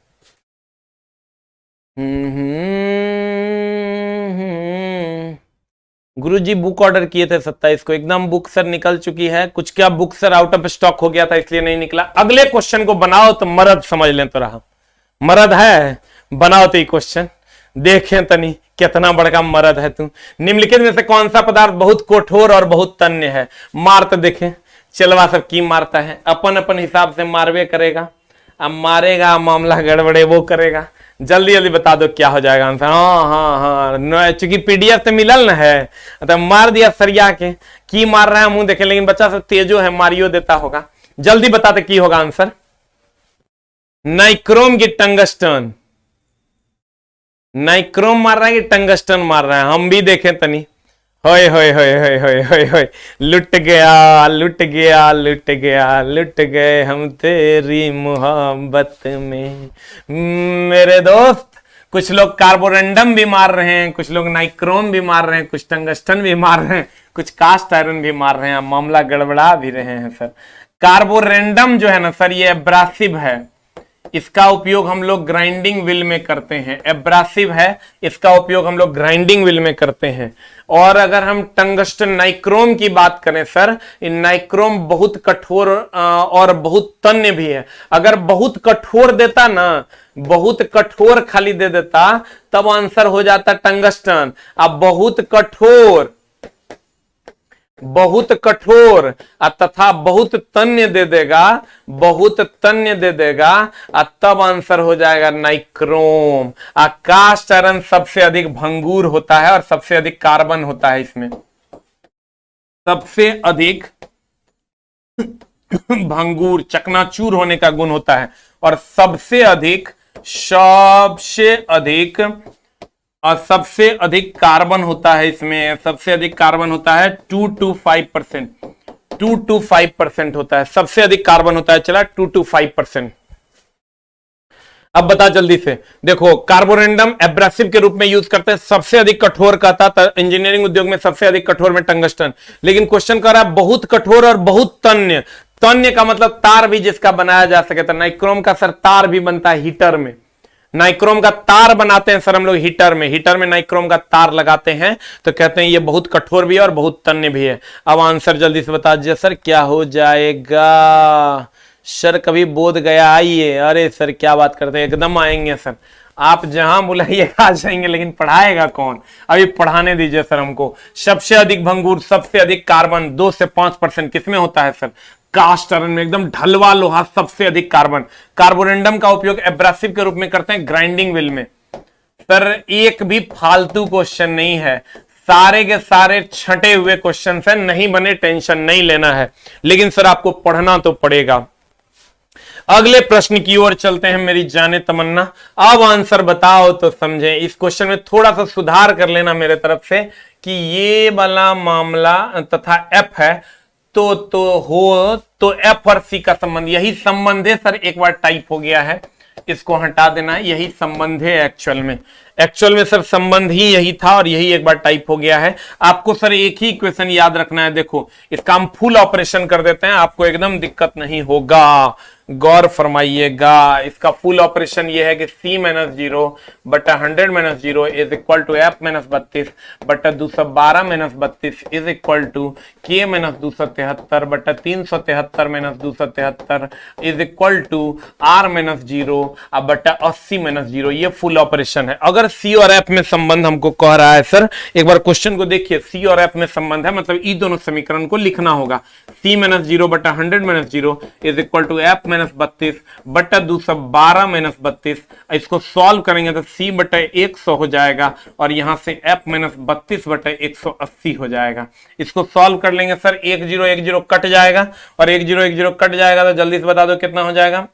A: Guruji book order किए थे 27 को, एकदम बुक सर निकल चुकी है। कुछ क्या book sir out of stock हो गया था इसलिए नहीं निकला। अगले क्वेश्चन को बनाओ तो मरद समझ लें तो रहा, मरद है बनाओ तो ये क्वेश्चन देखें तनी कितना बड़का मरद है तू। निम्नलिखित में से कौन सा पदार्थ बहुत कठोर और बहुत तन्य है? मार तो देखें, चलवा सब की मारता है, अपन अपन हिसाब से मारवे करेगा, अब मारेगा मामला गड़बड़े वो करेगा। जल्दी जल्दी बता दो क्या हो जाएगा आंसर। हाँ, चूंकि पीडीएफ से मिलल ना है तो मार दिया सरिया के, की मार रहा है मुंह देखे, लेकिन बच्चा सब तेजो है मारियो देता होगा। जल्दी बताते की होगा आंसर। नाइक्रोम की टंगस्टन, नाइक्रोम मार रहा है कि टंगस्टन मार रहा है? हम भी देखें तनी। होय होय होय होय होय होय होय, लुट गया लुट गया लुट गया लुट गए हम तेरी मोहब्बत में मेरे दोस्त। कुछ लोग कार्बोरेंडम भी मार रहे हैं, कुछ लोग नाइक्रोम भी मार रहे हैं, कुछ टंगस्टन भी मार रहे हैं, कुछ कास्ट आयरन भी मार रहे हैं। मामला गड़बड़ा भी रहे हैं सर। कार्बोरेंडम जो है ना सर, ये एब्रासिव है, इसका उपयोग हम लोग ग्राइंडिंग व्हील में करते हैं। एब्रासिव है, इसका उपयोग हम लोग ग्राइंडिंग व्हील में करते हैं। और अगर हम टंगस्टन नाइक्रोम की बात करें सर, नाइक्रोम बहुत कठोर और बहुत तन्य भी है। अगर बहुत कठोर देता ना, बहुत कठोर खाली दे देता तब आंसर हो जाता टंगस्टन। अब बहुत कठोर तथा बहुत तन्य दे देगा, बहुत तन्य दे देगा, तब आंसर हो जाएगा नाइक्रोम। कास्ट आयरन सबसे अधिक भंगुर होता है और सबसे अधिक कार्बन होता है इसमें, सबसे अधिक भंगुर चकनाचूर होने का गुण होता है, और सबसे अधिक कार्बन होता है इसमें। सबसे अधिक कार्बन होता है 2 to 5%, 2 to 5% होता है, सबसे अधिक कार्बन होता है। चला 2 to 5%। अब बता जल्दी से, देखो कार्बोरेंडम एब्रेसिव के रूप में यूज करते हैं, सबसे अधिक कठोर कहता था इंजीनियरिंग उद्योग में, सबसे अधिक कठोर में टंगस्टन। लेकिन क्वेश्चन कर रहा है बहुत कठोर और बहुत तन्य। तन्य का मतलब तार भी जिसका बनाया जा सके, तो नाइक्रोम का सर तार भी बनता है हीटर में। नाइक्रोम का तार बनाते हैं सर हम लोग हीटर में नाइक्रोम का तार लगाते हैं, तो कहते हैं ये बहुत कठोर भी है और बहुत तन्य भी है। अब आंसर जल्दी से बता दीजिए सर क्या हो जाएगा। सर कभी बोध गया आइए। अरे सर क्या बात करते हैं, एकदम आएंगे सर, आप जहां बुलाइए आ जाएंगे, लेकिन पढ़ाएगा कौन, अभी पढ़ाने दीजिए सर हमको। सबसे अधिक भंगुर, सबसे अधिक कार्बन 2 से 5% किसमें होता है सर, कास्ट आयरन में, एकदम ढलवा लोहा, सबसे अधिक कार्बन। कार्बोरेंडम का उपयोग एब्रेसिव के रूप में करते हैं ग्राइंडिंग व्हील में। सर एक भी फालतू क्वेश्चन नहीं है, सारे के सारे छंटे हुए क्वेश्चन है, नहीं बने टेंशन नहीं लेना है, लेकिन सर आपको पढ़ना तो पड़ेगा। अगले प्रश्न की ओर चलते हैं मेरी जाने तमन्ना। अब आंसर बताओ तो समझे। इस क्वेश्चन में थोड़ा सा सुधार कर लेना मेरे तरफ से कि ये वाला मामला तथा एफ है तो एफ और सी का संबंध, यही संबंध है सर, एक बार टाइप हो गया है, इसको हटा देना है, यही संबंध है एक्चुअल में सर संबंध ही यही था और यही एक बार टाइप हो गया है। आपको सर एक ही इक्वेशन याद रखना है, देखो इसका हम फुल ऑपरेशन कर देते हैं, आपको एकदम दिक्कत नहीं होगा, गौर फरमाइएगा। इसका फुल ऑपरेशन ये है कि c - 0 बटा 100 - 0 इज इक्वल टू f - 32 बटा 212 - 32 इज इक्वल टू k - 273 बटा 373 - 273 इज इक्वल टू r - 0 अब बटा 80 - 0। ये फुल ऑपरेशन है। अगर c और f में संबंध हमको कह रहा है सर, एक बार क्वेश्चन को देखिए, c और f में संबंध है, मतलब ये दोनों समीकरण को लिखना होगा। c - 0 बटा 100 - 0 इज इक्वल टू f - 32 बटा 212 - 32। इसको सॉल्व करेंगे तो c बटा 100 हो जाएगा और यहां से f - 32 बटा 180 हो जाएगा। इसको सॉल्व कर लेंगे सर, 1 0 1 0 कट जाएगा और 1 0 1 0 कट जाएगा तो जल्दी से बता दो कितना हो जाएगा।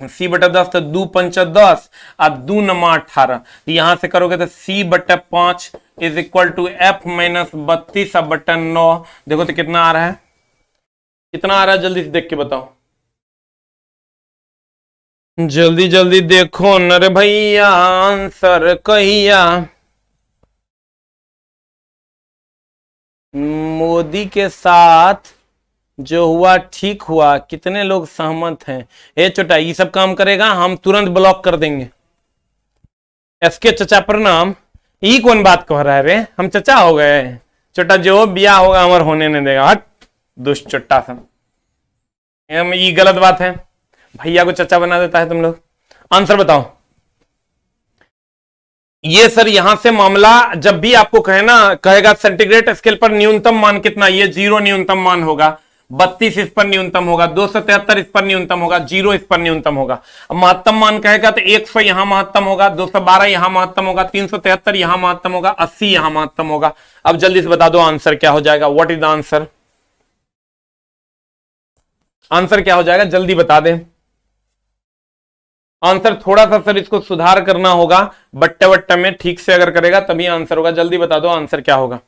A: c बटा 10 तो 2 5 10 और 2 9 18, यहां से करोगे तो c बटा 5 इज इक्वल टू f - 32 बटा 9। देखो तो कितना आ रहा है, कितना आ रहा है, जल्दी से देख के बताओ, जल्दी जल्दी देखो नरे भैया, आंसर कहिया। मोदी के साथ जो हुआ ठीक हुआ, कितने लोग सहमत हैं। ए छोटा ये सब काम करेगा, हम तुरंत ब्लॉक कर देंगे। एसके चचा प्रणाम। ये कौन बात कह रहा है रे, हम चचा हो गए। छोटा जो ब्याह होगा हमार होने नहीं देगा, हट दुष्ट चट्टा सा, ये गलत बात है। भैया को चचा बना देता है तुम लोग। आंसर बताओ। ये सर यहां से मामला जब भी आपको कहे ना, कहेगा सेंटीग्रेड स्केल पर न्यूनतम मान कितना, ये 0 न्यूनतम मान होगा, 32 इस पर न्यूनतम होगा, 273 इस पर न्यूनतम होगा, 0 इस पर न्यूनतम होगा। अब महत्तम मान कहेगा तो 100 यहां महत्तम होगा, 212 यहां महत्तम होगा, 373 यहां महत्तम होगा, 80 यहां महत्तम होगा। अब जल्दी से बता दो आंसर क्या हो जाएगा। What is the answer, answer क्या हो जाएगा जल्दी बता दें। आंसर थोड़ा सा सर इसको सुधार करना होगा, बट्टे बट्टे में ठीक से अगर करेगा तभी आंसर होगा। जल्दी बता दो आंसर क्या होगा।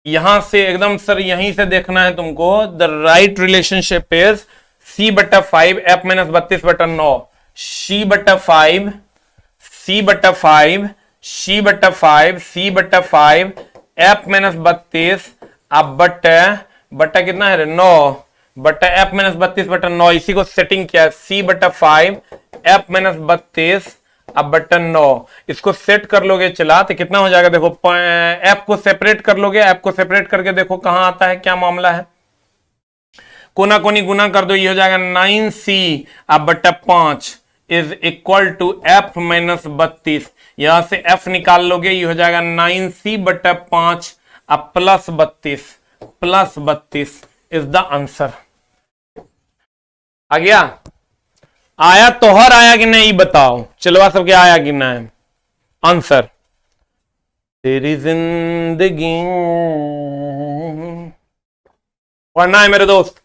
A: यहां से एकदम सर यहीं से देखना है तुमको। The right relationship is c बटा 5 f - 32 बटा 9, c बटा 5 c बटा 5 c बटा 5 c बटा 5 f - 32 अब बटा कितना है 9 बटा f - 32 बटा 9। इसी को सेटिंग किया है, c बटा 5 f - 32 अब बटा 9। इसको सेट कर लोगे चला तो कितना हो जाएगा, देखो f को सेपरेट कर लोगे, f को सेपरेट करके देखो कहां आता है, क्या मामला है। कोना कोनी गुना कर दो, ये हो जाएगा 9c अब बटा 5 इज इक्वल टू f - 32। यहां से f निकाल लोगे, ये हो जाएगा 9c बटा 5 अब प्लस 32 इज द आंसर। आ गया, आया तोहर आया कि नहीं बताओ, चलवा सबके आया कि नहीं आंसर। तेरी जिंदगी पढ़ना है मेरे दोस्त,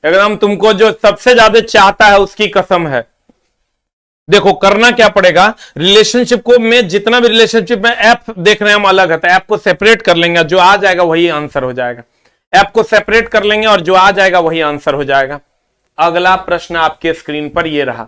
A: एकदम तुमको जो सबसे ज्यादा चाहता है उसकी कसम है। देखो करना क्या पड़ेगा, रिलेशनशिप को में जितना भी रिलेशनशिप में एफ देख रहे हैं हम अलग है, तो एफ को सेपरेट कर लेंगे, जो आ जाएगा वही आंसर हो जाएगा। एफ को सेपरेट कर लेंगे और जो आ जाएगा वही आंसर हो जाएगा। अगला प्रश्न आपके स्क्रीन पर यह रहा,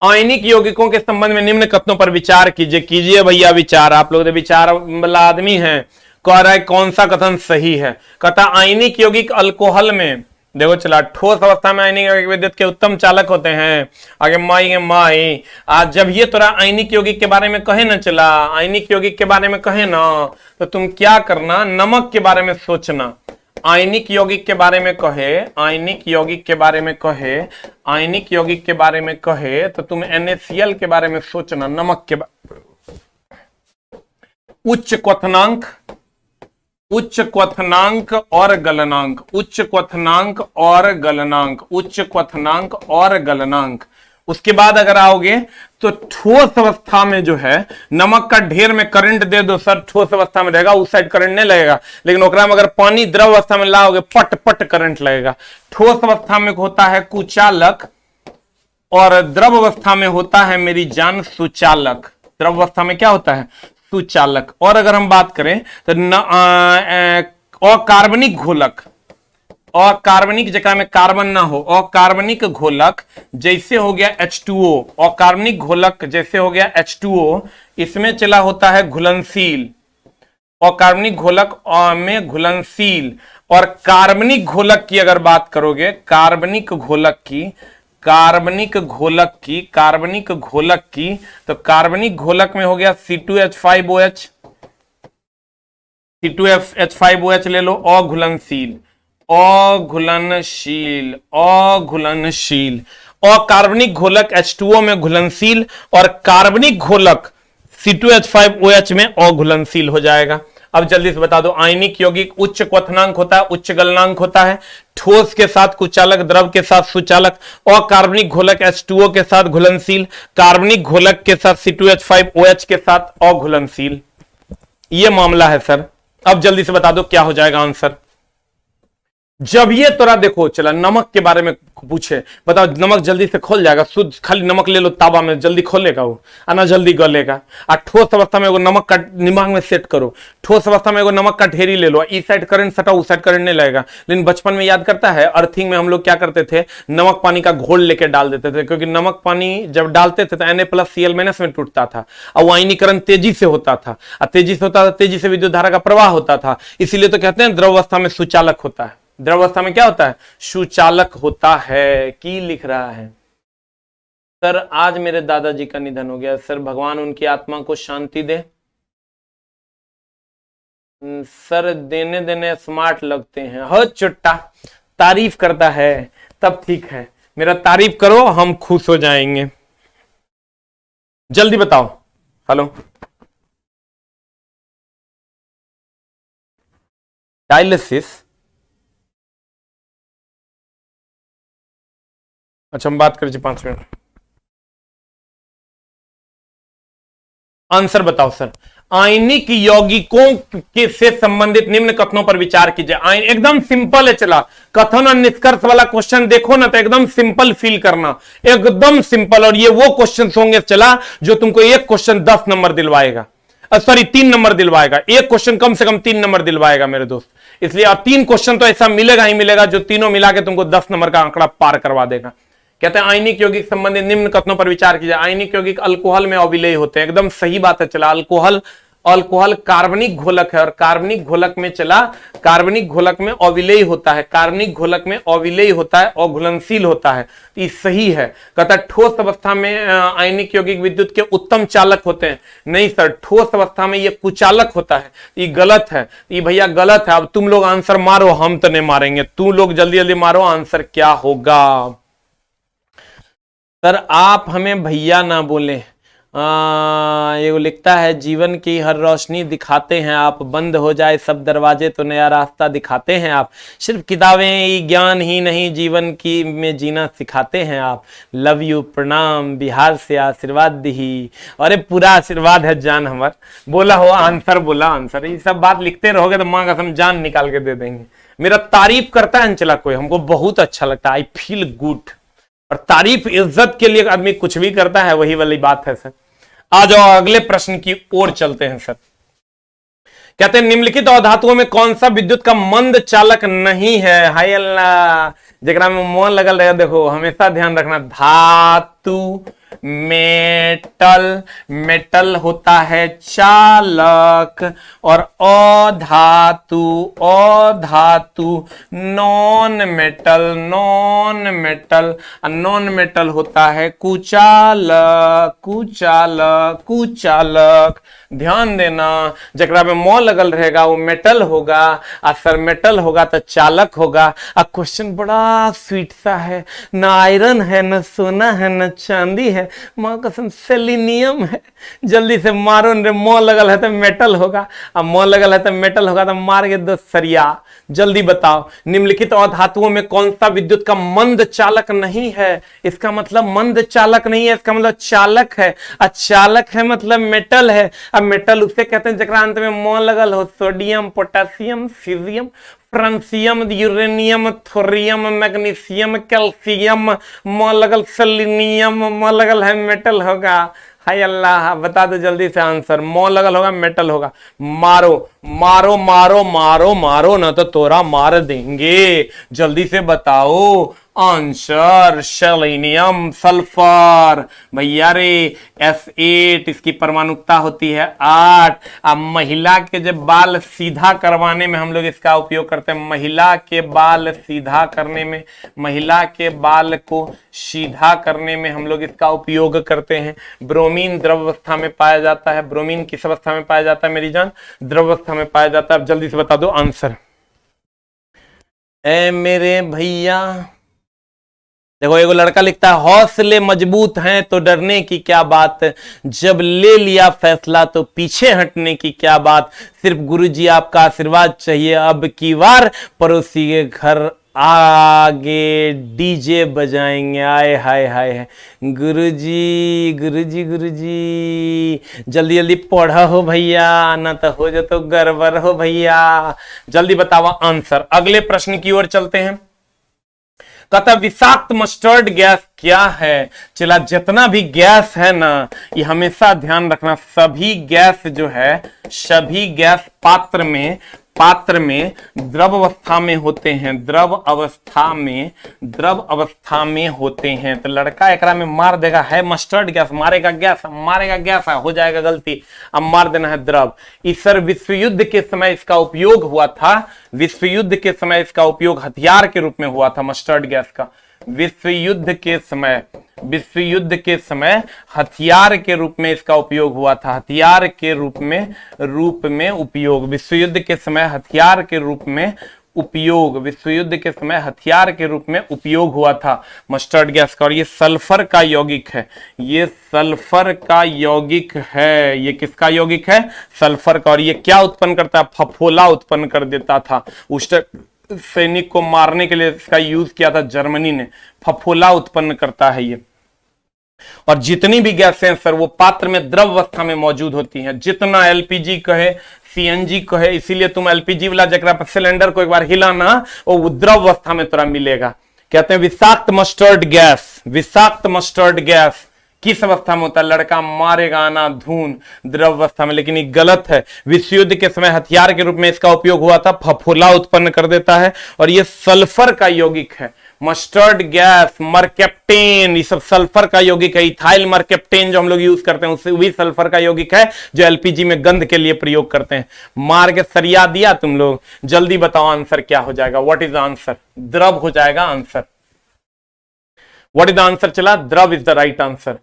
A: आयनिक यौगिकों के संबंध में निम्न कथनों पर विचार कीजिए भैया विचार। आप लोग विचार वाला आदमी हैं, कह रहा है कौन सा कथन सही है। कहता आयनिक यौगिक अल्कोहल में देखो चला, ठोस अवस्था में आयनिक यौगिक विद्युत के उत्तम चालक होते हैं। आगे माई आज जब ये तोरा आयनिक यौगिक के बारे में कहे ना, चला आयनिक यौगिक के बारे में कहे ना, तो तुम क्या करना, नमक के बारे में सोचना। आयनिक यौगिक के बारे में कहे, आयनिक यौगिक के बारे में कहे, आयनिक यौगिक के बारे में कहे, तो तुम NaCl के बारे में सोचना, नमक के उच्च क्वथनांक, उच्च क्वथनांक और गलनांक, उच्च क्वथनांक और गलनांक, उच्च क्वथनांक और गलनांक। उसके बाद अगर आओगे तो ठोस अवस्था में जो है नमक का ढेर में करंट दे दो सर, ठोस अवस्था में रहेगा, उस साइड करंट नहीं लगेगा, लेकिन ओकरा में अगर पानी द्रव अवस्था में लाओगे पट पट करंट लगेगा। ठोस अवस्था में होता है कुचालक और द्रव अवस्था में होता है मेरी जान सुचालक। द्रव अवस्था में क्या होता है, सुचालक। और अगर हम बात करें तो अकार्बनिक घोलक, अकार्बनिक जगह में कार्बन ना हो, अकार्बनिक घोलक जैसे हो गया H2O, अकार्बनिक घोलक जैसे हो गया H2O, इसमें चला होता है घुलनशील, अकार्बनिक घोलक में घुलनशील। और कार्बनिक घोलक की अगर बात करोगे, कार्बनिक घोलक की, कार्बनिक घोलक की, कार्बनिक घोलक की, तो कार्बनिक घोलक में हो गया C2H5OH, C2H5OH ले लो, अघुलनशील, अघुलनशील, अघुलनशील। अकार्बनिक घोलक H2O में घुलनशील और कार्बनिक घोलक C2H5OH में अघुलनशील हो जाएगा। अब जल्दी से बता दो, आयनिक यौगिक उच्च क्वथनांक होता है, उच्च गलनांक होता है, ठोस के साथ कुचालक, द्रव के साथ सुचालक, अकार्बनिक घोलक H2O के साथ घुलनशील, कार्बनिक घोलक के साथ C2H5OH के साथ अघुलनशील। यह मामला है सर। अब जल्दी से बता दो क्या हो जाएगा आंसर। जब ये तोरा देखो चला नमक के बारे में पूछे, बताओ नमक जल्दी से खोल जाएगा, शुद्ध खाली नमक ले लो ताबा में, जल्दी खोलेगा वो, आना जल्दी गलेगा। और ठोस अवस्था में एगो नमक का दिमाग में सेट करो, ठोस अवस्था में एगो नमक का ढेरी ले लो, इस साइड करंट सटाओ, उस साइड करंट नहीं लगेगा। लेकिन बचपन में याद करता है, अर्थिंग में हम लोग क्या करते थे, नमक पानी का घोल लेके डाल देते थे, क्योंकि नमक पानी जब डालते थे तो Na+Cl- में टूटता था और वो आयनीकरण तेजी से होता था, और तेजी से होता था, तेजी से विद्युत धारा का प्रवाह होता था। इसीलिए तो कहते हैं द्रव अवस्था में सुचालक होता है, द्रव अवस्था में क्या होता है, सुचालक होता है। की लिख रहा है सर, आज मेरे दादाजी का निधन हो गया सर, भगवान उनकी आत्मा को शांति दे। सर देने देने स्मार्ट लगते हैं, हो चुट्टा, तारीफ करता है तब ठीक है, मेरा तारीफ करो हम खुश हो जाएंगे। जल्दी बताओ। हेलो, डायलिसिस, अच्छा हम बात करें 5 मिनट। आंसर बताओ सर। आयनिक यौगिकों के से संबंधित निम्न कथनों पर विचार कीजिए। एकदम सिंपल है, चला कथन और निष्कर्ष वाला क्वेश्चन देखो ना तो एकदम सिंपल फील करना, एकदम सिंपल। और ये वो क्वेश्चन होंगे चला जो तुमको एक क्वेश्चन 10 नंबर दिलवाएगा, सॉरी 3 नंबर दिलवाएगा, एक क्वेश्चन कम से कम 3 नंबर दिलवाएगा मेरे दोस्त। इसलिए अब 3 क्वेश्चन तो ऐसा मिलेगा ही मिलेगा जो तीनों मिला के तुमको 10 नंबर का आंकड़ा पार करवा देगा। कहते हैं आयनिक यौगिक संबंधित निम्न कथनों पर विचार कीजिए। आयनिक यौगिक अल्कोहल में अविलेय होते हैं, एकदम सही बात है चला। अल्कोहल कार्बनिक घोलक है और कार्बनिक घोलक में चला, कार्बनिक घोलक में अविलेय होता है, कार्बनिक घोलक में अविलेय होता है, अघुलनशील होता है, ये सही है। कहता है ठोस अवस्था में आयनिक यौगिक विद्युत के उत्तम चालक होते हैं, नहीं सर, ठोस अवस्था में ये कुचालक होता है, ये गलत है, ये भैया गलत है। अब तुम लोग आंसर मारो, हम तो नहीं मारेंगे, तुम लोग जल्दी जल्दी मारो, आंसर क्या होगा। सर आप हमें भैया ना बोले, ये लिखता है जीवन की हर रोशनी दिखाते हैं आप, बंद हो जाए सब दरवाजे तो नया रास्ता दिखाते हैं आप, सिर्फ किताबें ज्ञान ही नहीं जीवन की में जीना सिखाते हैं आप। लव यू, प्रणाम, बिहार से आशीर्वाद दी। अरे पूरा आशीर्वाद है जान हमार, बोला हो आंसर, बोला आंसर। ये सब बात लिखते रहोगे तो माँ कसम जान निकाल के दे देंगे। मेरा तारीफ करता है चला कोई, हमको बहुत अच्छा लगता है, आई फील गुड। और तारीफ इज्जत के लिए आदमी कुछ भी करता है, वही वाली बात है सर। आ जाओ अगले प्रश्न की ओर चलते हैं सर। कहते हैं निम्नलिखित अधातुओं में कौन सा विद्युत का मंद चालक नहीं है। हाय अल्लाह, जगरा में मन लगल रहे, देखो हमेशा ध्यान रखना, धातु मेटल, मेटल होता है चालक। और अधातु, अधातु non metal, non metal, non metal होता है कुचालक, कुचालक, कुचालक। ध्यान देना, जकरा में मो लगल रहेगा वो मेटल होगा, और सर मेटल होगा तो चालक होगा। अब क्वेश्चन बड़ा स्वीट सा है, ना आयरन है, न सोना है, न चांदी है, माँ कसम सेलिनियम है। जल्दी से मारो रे, मो लगल है तो मेटल होगा, अब मो लगल है तो मेटल होगा, तो मार के दो सरिया। जल्दी बताओ, निम्नलिखित अधातुओं में कौन सा विद्युत का मंद चालक नहीं है? इसका मतलब मंद चालक नहीं है, इसका मतलब चालक है। चालक है मतलब मेटल है। अब मेटल उसे कहते हैं जकरा अंत में मो लगल हो, sodium, potassium, caesium, francium, uranium, thorium, magnesium, calcium, मो लगल सेलिनियम, मो लगल है मेटल होगा। हाय अल्लाह, बता दो जल्दी से आंसर। मो लगल होगा, मेटल होगा। मारो मारो मारो मारो मारो, ना तो तोरा मार देंगे। जल्दी से बताओ आंसर। Selenium, sulphur. भैया रे S8, इसकी परमाणुकता होती है 8। अब महिला के जब बाल सीधा करवाने में हम लोग इसका उपयोग करते हैं। महिला के बाल सीधा करने में, महिला के बाल को सीधा करने में हम लोग इसका उपयोग करते हैं। ब्रोमीन द्रव अवस्था में पाया जाता है। ब्रोमीन किस अवस्था में पाया जाता है मेरी जान? द्रव अवस्था में पाया जाता है। अब जल्दी से बता दो आंसर। ए मेरे भैया देखो, एगो लड़का लिखता है हौसले मजबूत हैं तो डरने की क्या बात, जब ले लिया फैसला तो पीछे हटने की क्या बात, सिर्फ गुरुजी आपका आशीर्वाद चाहिए, अब की बार पड़ोसी के घर आगे डीजे बजाएंगे। आए हाय हाय हाय। गुरुजी गुरुजी गुरुजी, जल्दी जल्दी पढ़ा हो भैया, ना तो हो जो तो गड़बड़ हो भैया। जल्दी बताओ आंसर। अगले प्रश्न की ओर चलते हैं। कहता विषाक्त मस्टर्ड गैस क्या है? चला, जितना भी गैस है ना, ये हमेशा ध्यान रखना, सभी गैस जो है, सभी गैस पात्र में द्रव अवस्था में होते हैं, द्रव अवस्था में, द्रव अवस्था में होते हैं। तो लड़का एकरा में मार देगा है मस्टर्ड गैस, मारेगा गैस, मारेगा गैस, हो जाएगा गलती। अब मार देना है द्रव। इस सर विश्व युद्ध के समय इसका उपयोग हुआ था, विश्व युद्ध के समय इसका उपयोग हथियार के रूप में हुआ था मस्टर्ड गैस का। विश्व युद्ध के समय, विश्व युद्ध के समय हथियार के रूप में इसका उपयोग हुआ था। हथियार के रूप में उपयोग, विश्व युद्ध के समय हथियार के रूप में उपयोग, विश्व युद्ध के समय हथियार के रूप में उपयोग हुआ था मस्टर्ड गैस का। और ये सल्फर का यौगिक है, ये सल्फर का यौगिक है। ये किसका यौगिक है? सल्फर का। और ये क्या उत्पन्न करता है? फफोला उत्पन्न कर देता था। उस सैनिक को मारने के लिए इसका यूज किया था जर्मनी ने। फफोला उत्पन्न करता है ये। और जितनी भी गैसें सर वो पात्र में द्रव अवस्था में मौजूद होती हैं। जितना एलपीजी कहे, सीएनजी कहे, इसीलिए तुम एलपीजी वाला जगह पर सिलेंडर को एक बार हिलाना, वो द्रव अवस्था में तुरा मिलेगा। कहते हैं विषाक्त मस्टर्ड गैस, विषाक्त मस्टर्ड गैस किस अवस्था में होता है? लड़का मारेगा ना धून, द्रव अवस्था में। लेकिन ये गलत है। विश्व युद्ध के समय हथियार के रूप में इसका उपयोग हुआ था, फफोला उत्पन्न कर देता है। और ये सल्फर का यौगिक है। मस्टर्ड गैस, मरकेप्टेन, ये सब सल्फर का यौगिक है। इथाइल मरकेप्टेन जो हम लोग यूज करते हैं उससे भी सल्फर का यौगिक है, जो एलपीजी में गंध के लिए प्रयोग करते हैं। मार के सरिया दिया तुम लोग। जल्दी बताओ आंसर क्या हो जाएगा? What is the answer? द्रव हो जाएगा answer. What is the answer? चला, द्रव इज द राइट आंसर।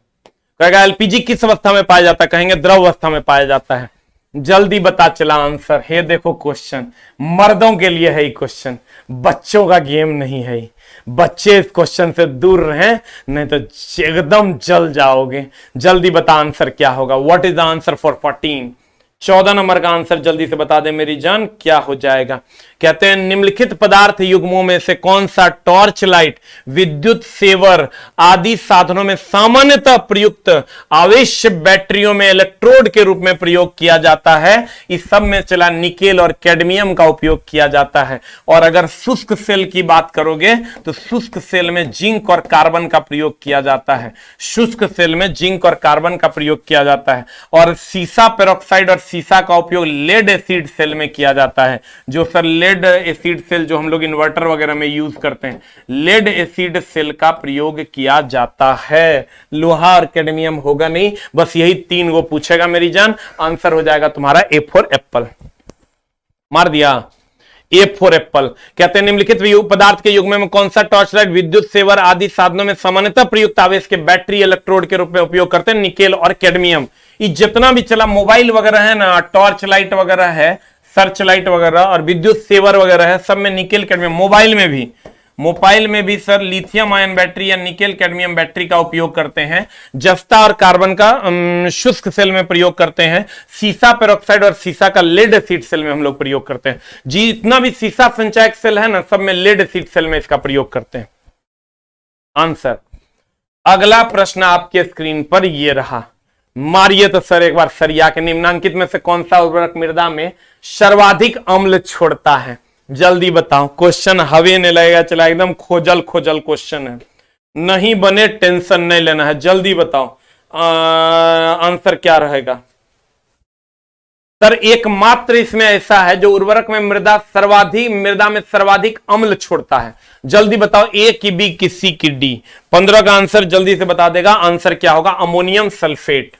A: कहेगा एलपीजी किस अवस्था में पाया जाता है? कहेंगे द्रव अवस्था में पाया जाता है। जल्दी बता चला आंसर। हे देखो क्वेश्चन मर्दों के लिए है ये क्वेश्चन, बच्चों का गेम नहीं है। बच्चे इस क्वेश्चन से दूर रहें, नहीं तो एकदम जल जाओगे। जल्दी बता आंसर क्या होगा? What is the answer for 14? 14 number का आंसर जल्दी से बता दे मेरी जान, क्या हो जाएगा? कहते हैं निम्नलिखित पदार्थ युग्मों में से कौन सा टॉर्च लाइट, विद्युत सेवर आदि साधनों में सामान्यतः प्रयुक्त आवेश बैटरियों में इलेक्ट्रोड के रूप में प्रयोग किया जाता है? इस सब में चला निकेल और कैडमियम का उपयोग किया जाता है। और अगर शुष्क सेल की बात करोगे तो शुष्क सेल में जिंक और कार्बन का प्रयोग किया जाता है। शुष्क सेल में जिंक और कार्बन का प्रयोग किया जाता है। और सीसा पेरोक्साइड और सीसा का उपयोग लेड एसिड सेल में किया जाता है। जो सर लेड एसिड सेल जो हम लोग इन्वर्टर वगैरह में यूज करते हैं, लेड एसिड सेल का प्रयोग किया जाता है। लोहा और कैडमियम होगा नहीं, बस यही 3 वो पूछेगा मेरी जान। आंसर हो जाएगा तुम्हारा ए फॉर एप्पल। मार दिया, ए फॉर एप्पल। कहते हैं निम्नलिखित पदार्थ के युग्म में कौन सा टॉर्च लाइट, विद्युत सेवर आदि साधनों में सामान्यतः प्रयुक्त आवेश के बैटरी इलेक्ट्रोड के रूप में उपयोग करते हैं? निकेल और कैडमियम। ये जितना भी चला मोबाइल वगैरह है ना, टॉर्च लाइट वगैरह है, सर्च लाइट वगैरह और विद्युत सेवर वगैरह है, सब में निकेल कैडमियम। मोबाइल में भी सर लिथियम आयन बैटरी या निकेल कैडमियम बैटरी का उपयोग करते हैं। जस्ता और कार्बन का शुष्क सेल में प्रयोग करते हैं। सीसा पेरोक्साइड और सीसा का लेड एसिड सेल में हम लोग प्रयोग करते हैं। जितना भी सीसा संचायक सेल है ना, सब में लेड एसिड सेल में इसका प्रयोग करते हैं। आंसर। अगला प्रश्न आपके स्क्रीन पर ये रहा, मारिए तो सर एक बार सरिया के। निम्नांकित में से कौन सा उर्वरक मृदा में सर्वाधिक अम्ल छोड़ता है? जल्दी बताओ। क्वेश्चन हवे नहीं लगेगा, चला एकदम खोजल क्वेश्चन है, नहीं बने टेंशन नहीं लेना है। जल्दी बताओ आंसर क्या रहेगा? सर एकमात्र इसमें ऐसा है जो उर्वरक में मृदा में सर्वाधिक अम्ल छोड़ता है। जल्दी बताओ, ए की बी की सी की डी? 15 का आंसर जल्दी से बता देगा। आंसर क्या होगा? Ammonium sulphate.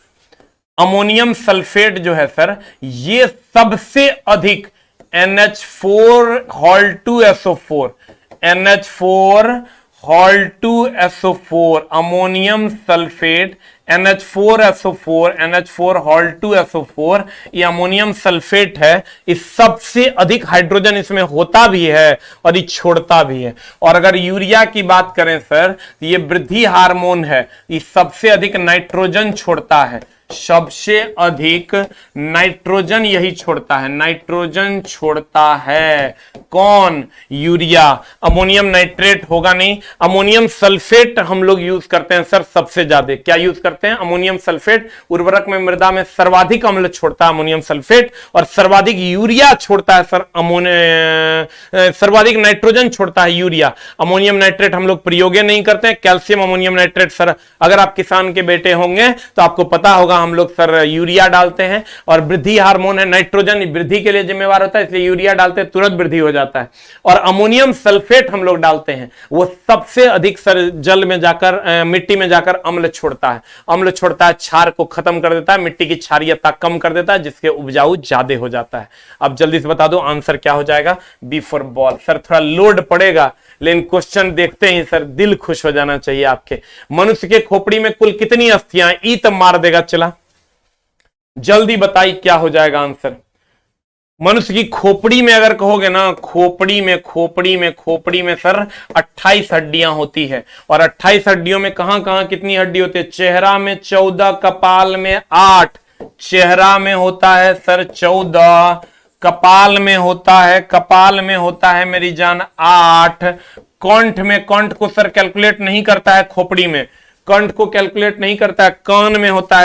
A: अमोनियम सल्फेट जो है सर, ये सबसे अधिक NH4 hall 2SO4 NH4 hall 2SO4 ammonium sulphate NH4 hall 2SO4 ये अमोनियम सल्फेट है। इस सबसे अधिक हाइड्रोजन इसमें होता भी है और ये छोड़ता भी है। और अगर यूरिया की बात करें सर, तो ये वृद्धि हार्मोन है, ये सबसे अधिक नाइट्रोजन छोड़ता है। सबसे अधिक नाइट्रोजन यही छोड़ता है, नाइट्रोजन छोड़ता है। कौन? यूरिया। अमोनियम नाइट्रेट होगा नहीं। अमोनियम सल्फेट हम लोग यूज करते हैं सर सबसे ज्यादा। क्या यूज करते हैं? Ammonium sulphate. उर्वरक में मृदा में सर्वाधिक अम्ल छोड़ता है अमोनियम सल्फेट, और सर्वाधिक यूरिया छोड़ता है सर सर्वाधिक नाइट्रोजन छोड़ता है यूरिया। अमोनियम नाइट्रेट हम लोग प्रयोग नहीं करते हैं। कैल्शियम अमोनियम नाइट्रेट सर, अगर आप किसान के बेटे होंगे तो आपको पता होगा, हम लोग सर यूरिया डालते हैं। और वृद्धि हार्मोन है, नाइट्रोजन वृद्धि के लिए जिम्मेवार होता है, इसलिए यूरिया डालते हैं, तुरंत वृद्धि हो जाता है। और अमोनियम सल्फेट हम लोग डालते हैं, वो सबसे अधिक सर जल में जाकर मिट्टी में जाकर अम्ल छोड़ता है। अम्ल छोड़ता है, क्षार को खत्म कर देता है, मिट्टी की क्षारीयता कम कर देता है, जिसके उपजाऊ ज्यादा हो जाता है। अब जल्दी से बता दो आंसर क्या हो जाएगा? B for ball. सर थोड़ा लोड पड़ेगा, लेकिन क्वेश्चन देखते ही सर दिल खुश हो जाना चाहिए आपके। मनुष्य के खोपड़ी में कुल कितनी अस्थियां? ई तब मार देगा। चला जल्दी बताइए क्या हो जाएगा आंसर? मनुष्य की खोपड़ी में अगर कहोगे ना, खोपड़ी में सर 28 हड्डियां होती है। और 28 हड्डियों में कहां कहां कितनी हड्डी होती है? चेहरा में 14, कपाल में 8। चेहरा में होता है सर 14, कपाल में होता है मेरी जान 8। कंठ को सर कैलकुलेट नहीं करता है, खोपड़ी में कंठ को कैलकुलेट नहीं करता है। कान में होता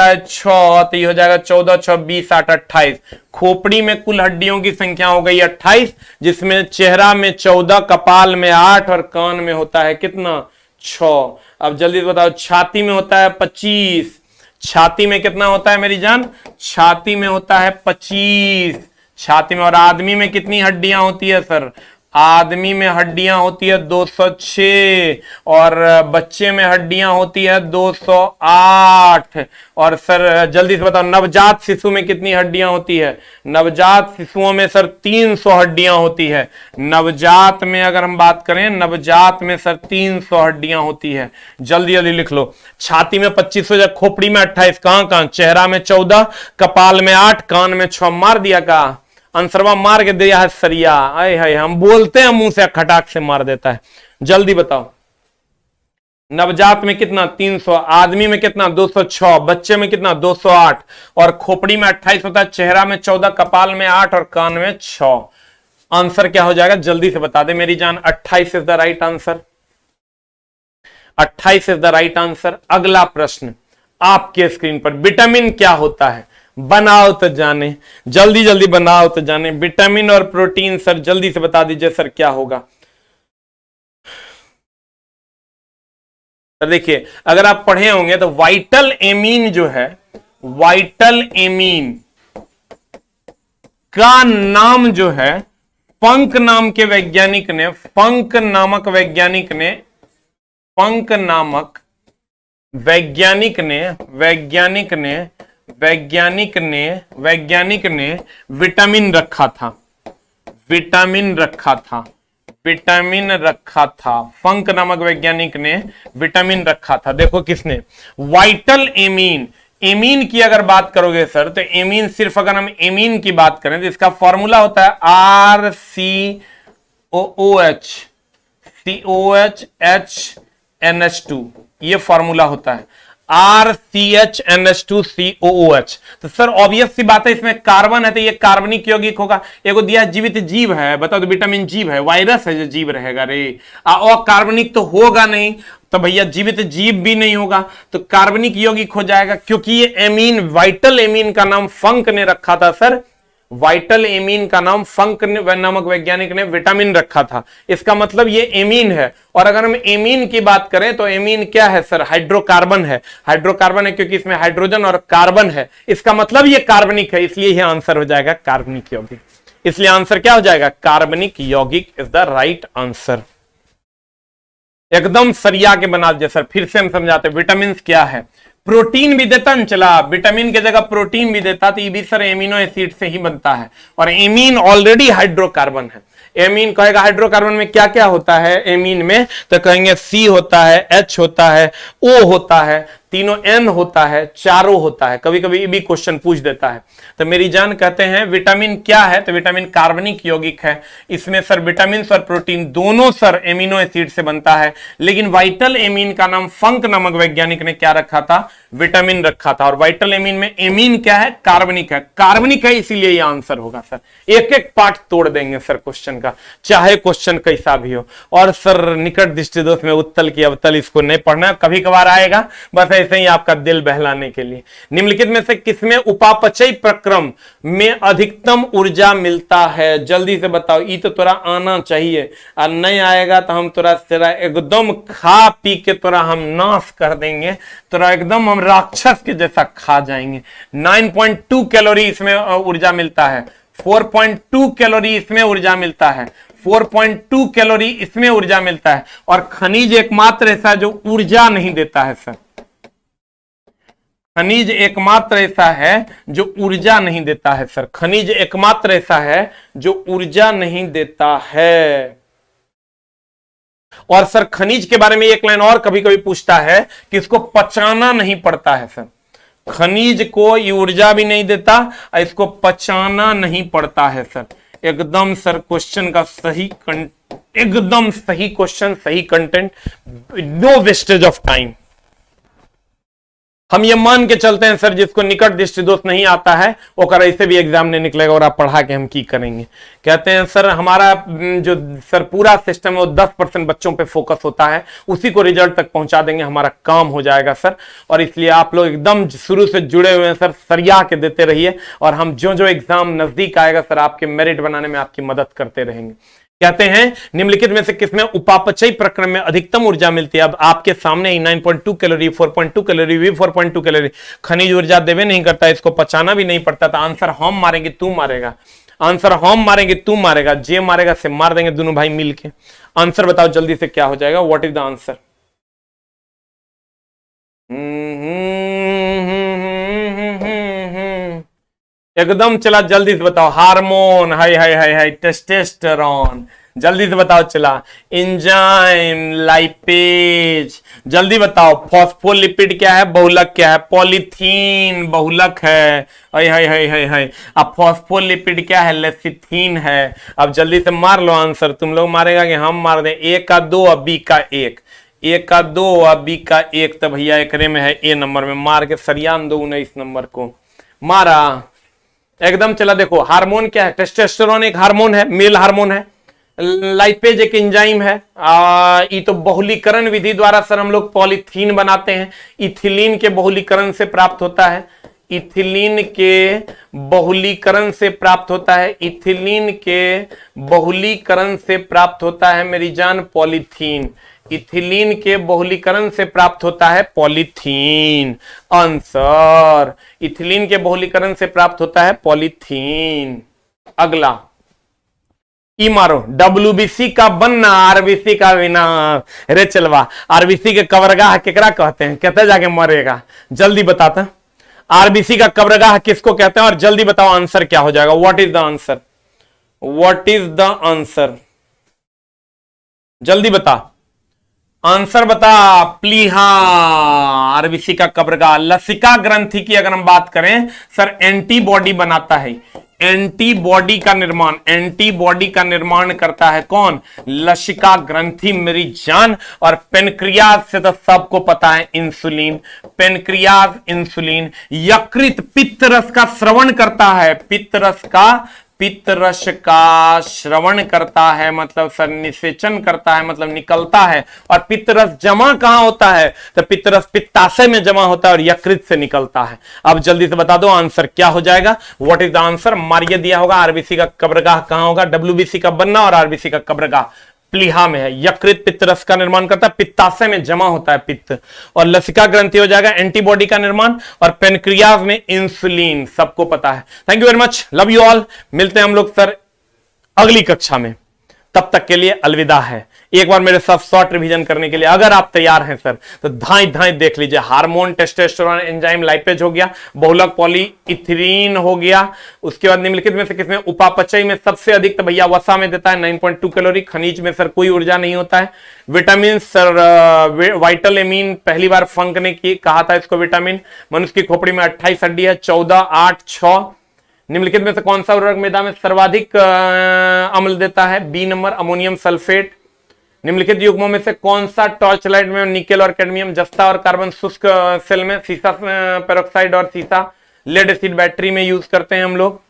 A: है 6, तो ये हो जाएगा 14, 6, 20, 8, 28। खोपड़ी में कुल हड्डियों की संख्या हो गई 28, जिसमें चेहरा में 14, कपाल में 8 और कान में होता है कितना? 6। अब जल्दी बताओ, छाती में होता है 25। छाती में कितना होता है मेरी जान? छाती में होता है 25 छाती में। और आदमी में कितनी हड्डियां होती है सर? आदमी में हड्डियां होती है 206, और बच्चे में हड्डियां होती है 208। और सर जल्दी से बताओ, नवजात शिशु में कितनी हड्डियां होती है? नवजात शिशुओं में सर 300 हड्डियां होती है। नवजात में अगर हम बात करें, नवजात में सर 300 हड्डियां होती है। जल्दी जल्दी लिख लो। छाती में 25 हो जाए, खोपड़ी में 28, कहां? चेहरा में 14, कपाल में 8, कान में 6। मार दिया का आंसरवा? मार के दिया है सरिया। आए हाय, हम बोलते हैं मुंह से, खटाक से मार देता है। जल्दी बताओ, नवजात में कितना? 300, आदमी में कितना? 206, बच्चे में कितना? 208, और खोपड़ी में 28 होता है, चेहरा में 14, कपाल में 8 और कान में 6। आंसर क्या हो जाएगा? जल्दी से बता दे मेरी जान। 28 is the right answer. 28 is the right answer. अगला प्रश्न आपके स्क्रीन पर, विटामिन क्या होता है? बनाओ तो जाने, जल्दी जल्दी बनाओ तो जाने। विटामिन और प्रोटीन सर जल्दी से बता दीजिए सर क्या होगा? तो देखिए, अगर आप पढ़े होंगे तो वाइटल एमीन जो है, वाइटल एमीन का नाम जो है पंक नाम के वैज्ञानिक ने, पंक नामक वैज्ञानिक ने, पंक नामक वैज्ञानिक ने, वैज्ञानिक ने, वैज्ञानिक ने, वैज्ञानिक ने विटामिन रखा था, विटामिन रखा था, विटामिन रखा था। फंक नामक वैज्ञानिक ने विटामिन रखा था। देखो किसने, वाइटल एमीन। एमीन की अगर बात करोगे सर तो एमीन, सिर्फ अगर हम एमीन की बात करें तो इसका फॉर्मूला होता है RCOOH, COH ये फॉर्मूला होता है RCHNH2COOH। तो सर ऑब्वियस सी बात है, इसमें कार्बन है तो ये कार्बनिक यौगिक होगा। एगो दिया जीवित जीव है, बताओ तो विटामिन जीव है, वायरस है जो जीव रहेगा रे, और कार्बनिक तो होगा नहीं, तो भैया जीवित जीव भी नहीं होगा, तो कार्बनिक यौगिक हो जाएगा। क्योंकि ये एमीन, वाइटल एमीन का नाम फंक ने रखा था सर, वाइटल एमीन का नाम फंक नामक वैज्ञानिक ने विटामिन रखा था। इसका मतलब ये एमीन है। और अगर हम एमीन की बात करें तो एमीन क्या है सर, हाइड्रोकार्बन है। हाइड्रोकार्बन है क्योंकि इसमें हाइड्रोजन और कार्बन है, इसका मतलब ये कार्बनिक है, इसलिए यह आंसर हो जाएगा कार्बनिक यौगिक। इसलिए आंसर क्या हो जाएगा, कार्बनिक यौगिक इज द राइट आंसर। एकदम सरिया के बना दिया सर। फिर से हम समझाते, विटामिन क्या है, प्रोटीन भी देता न, चला विटामिन की जगह प्रोटीन भी देता तो ये भी सर एमिनो एसिड से ही बनता है, और एमीन ऑलरेडी हाइड्रोकार्बन है। एमीन कहेगा हाइड्रोकार्बन में क्या क्या होता है, एमीन में तो कहेंगे C होता है, H होता है, O होता है, तीनों N होता है, चारों होता है। कभी कभी ये भी क्वेश्चन पूछ देता है। तो मेरी जान कहते हैं विटामिन क्या है, तो विटामिन कार्बनिक यौगिक है। इसमें सर विटामिन और प्रोटीन दोनों सर एमिनो एसिड से बनता है। लेकिन वाइटल एमीन का नाम फंक नामक वैज्ञानिक ने क्या रखा था, विटामिन रखा था। और वाइटल एमीन में एमीन क्या है, कार्बनिक है, कार्बनिक है, इसीलिए ये आंसर होगा सर। एक एक पार्ट तोड़ देंगे सर क्वेश्चन का, चाहे क्वेश्चन कैसा भी हो। और सर निकट दृष्टि दोष में उत्तल की अवतल इसको नहीं पढ़ना, कभी कभार आएगा, बस ऐसे ही आपका दिल बहलाने के लिए। निम्नलिखित में से किसमें उपापचय प्रक्रम में अधिकतम ऊर्जा मिलता है, जल्दी से बताओ। ये तो तोरा आना चाहिए, और नहीं आएगा तो हम तोरा तेरा एकदम खा पी के तोरा हम नाश कर देंगे, तोरा एकदम हम राक्षस के जैसा खा जाएंगे। 9.2 कैलोरी इसमें ऊर्जा मिलता है, 4.2 कैलोरी इसमें ऊर्जा मिलता है, 4.2 कैलोरी इसमें ऊर्जा मिलता है। और खनिज एकमात्र ऐसा जो ऊर्जा नहीं देता है सर, खनिज एकमात्र ऐसा है जो ऊर्जा नहीं देता है सर, खनिज एकमात्र ऐसा है जो ऊर्जा नहीं देता है। और सर खनिज के बारे में एक लाइन और कभी कभी पूछता है कि इसको पचाना नहीं पड़ता है सर, खनिज को ये ऊर्जा भी नहीं देता और इसको पचाना नहीं पड़ता है सर। एकदम सर क्वेश्चन का सही एकदम सही क्वेश्चन, सही content, no wastage of time. हम ये मान के चलते हैं सर जिसको निकट दृष्टि दोष नहीं आता है वो कर ऐसे भी एग्जाम नहीं निकलेगा, और आप पढ़ा के हम की करेंगे। कहते हैं सर हमारा जो सर पूरा सिस्टम है वो 10% बच्चों पे फोकस होता है, उसी को रिजल्ट तक पहुंचा देंगे, हमारा काम हो जाएगा सर। और इसलिए आप लोग एकदम शुरू से जुड़े हुए हैं सर, सरिया के देते रहिए, और हम जो जो एग्जाम नजदीक आएगा सर आपके मेरिट बनाने में आपकी मदद करते रहेंगे। कहते हैं निम्नलिखित में से किसमें उपापचय प्रक्रम में अधिकतम ऊर्जा मिलती है। अब आपके सामने ही 9.2 कैलोरी, 4.2 कैलोरी, भी 4.2 कैलोरी, खनिज ऊर्जा देवे नहीं करता, इसको पचाना भी नहीं पड़ता। तो आंसर हम मारेंगे तू मारेगा, आंसर हम मारेंगे तू मारेगा, जे मारेगा से मार देंगे दोनों भाई मिलके। आंसर बताओ जल्दी से क्या हो जाएगा, व्हाट इज द आंसर। एकदम चला जल्दी से बताओ, हार्मोन, हाय टेस्टोस्टेरोन, जल्दी से बताओ चला, एंजाइम, लाइपेज, जल्दी बताओ। फॉस्फोलिपिड क्या है, बहुलक क्या है, पॉलीथीन बहुलक है, हाय। अब फॉस्फोलिपिड क्या है, लेसिथीन है। अब जल्दी से मार लो आंसर, तुम लोग मारेगा कि हम मार दें। ए का 2 और बी का 1, ए का 2 और बी का 1, तो भैया एकरे में है ए नंबर में, मार के सरियान दो 19 नंबर को मारा। एकदम चला देखो, हार्मोन क्या है, टेस्टोस्टेरोन एक हार्मोन है, मेल हार्मोन है, लाइपेज एक एंजाइम है। ये तो बहुलीकरण विधि द्वारा सर हम लोग पॉलीथीन बनाते हैं, इथिलीन के बहुलीकरण से प्राप्त होता है, इथिलीन के बहुलीकरण से प्राप्त होता है, इथिलीन के बहुलीकरण से प्राप्त होता है मेरी जान पॉलीथीन, इथिलीन के बहुलीकरण से प्राप्त होता है पॉलीथीन। आंसर, इथिलीन के बहुलीकरण से प्राप्त होता है पॉलीथीन। अगला ई मारो, WBC का बनना RBC का बिना। रे चलवा, RBC के कब्रगाह केकरा कहते हैं, कहते जाके मरेगा। जल्दी बताता, RBC का कब्रगाह किसको कहते हैं, और जल्दी बताओ आंसर क्या हो जाएगा। What is the answer, what is the answer, जल्दी बता, आंसर बता। प्लीहा, RBC का कब्रगाह। लसिका ग्रंथि की अगर हम बात करें सर, एंटीबॉडी बनाता है, एंटीबॉडी का निर्माण, एंटीबॉडी का निर्माण करता है कौन, लसिका ग्रंथि मेरी जान। और पेनक्रियाज से तो सबको पता है इंसुलिन, पेनक्रियाज इंसुलिन। यकृत पित्तरस का श्रवण करता है, पित्तरस का श्रवण करता है, मतलब सर निषेचन करता है, मतलब निकलता है। और पित्तरस जमा कहां होता है, तो पित्तरस पित्ताशय में जमा होता है और यकृत से निकलता है। अब जल्दी से बता दो आंसर क्या हो जाएगा, व्हाट इज द आंसर। मारिए दिया होगा, RBC का कब्रगाह कहां होगा, WBC का बनना और RBC का कब्रगाह प्लीहा में है। यकृत पित्तरस का निर्माण करता है, पित्ताशय में जमा होता है पित्त। और लसिका ग्रंथि हो जाएगा एंटीबॉडी का निर्माण, और पेनक्रियाज में इंसुलिन, सबको पता है। Thank you very much, love you all. मिलते हैं हम लोग सर अगली कक्षा में, तब तक के लिए अलविदा है। एक बार मेरे साथ शॉर्ट रिवीजन करने के लिए अगर आप तैयार हैं सर, तो धाई धाई देख लीजिए। हार्मोन, टेस्टोस्टेरोन, एंजाइम, लाइपेज हो गया, बहुलक पॉलीइथीन हो गया। उसके बाद निम्नलिखित में से किसमें उपापचय में सबसे अधिक, तो भैया वसा में देता है 9.2 कैलोरी। खनिज में सर कोई ऊर्जा नहीं होता है। विटामिन सर, वाइटल एमीन पहली बार फंक ने कहा था इसको विटामिन। मनुष्य की खोपड़ी में 28 हड्डी है, 14, 8, 6। निम्नलिखित में से कौन सा उर्वरक मृदा में सर्वाधिक अम्ल देता है, बी नंबर अमोनियम सल्फेट। निम्नलिखित युग्मों में से कौन सा टॉर्च लाइट में निकेल और कैडमियम, जस्ता और कार्बन शुष्क सेल में, सीसा पेरोक्साइड और सीसा लेड एसिड बैटरी में यूज करते हैं हम लोग।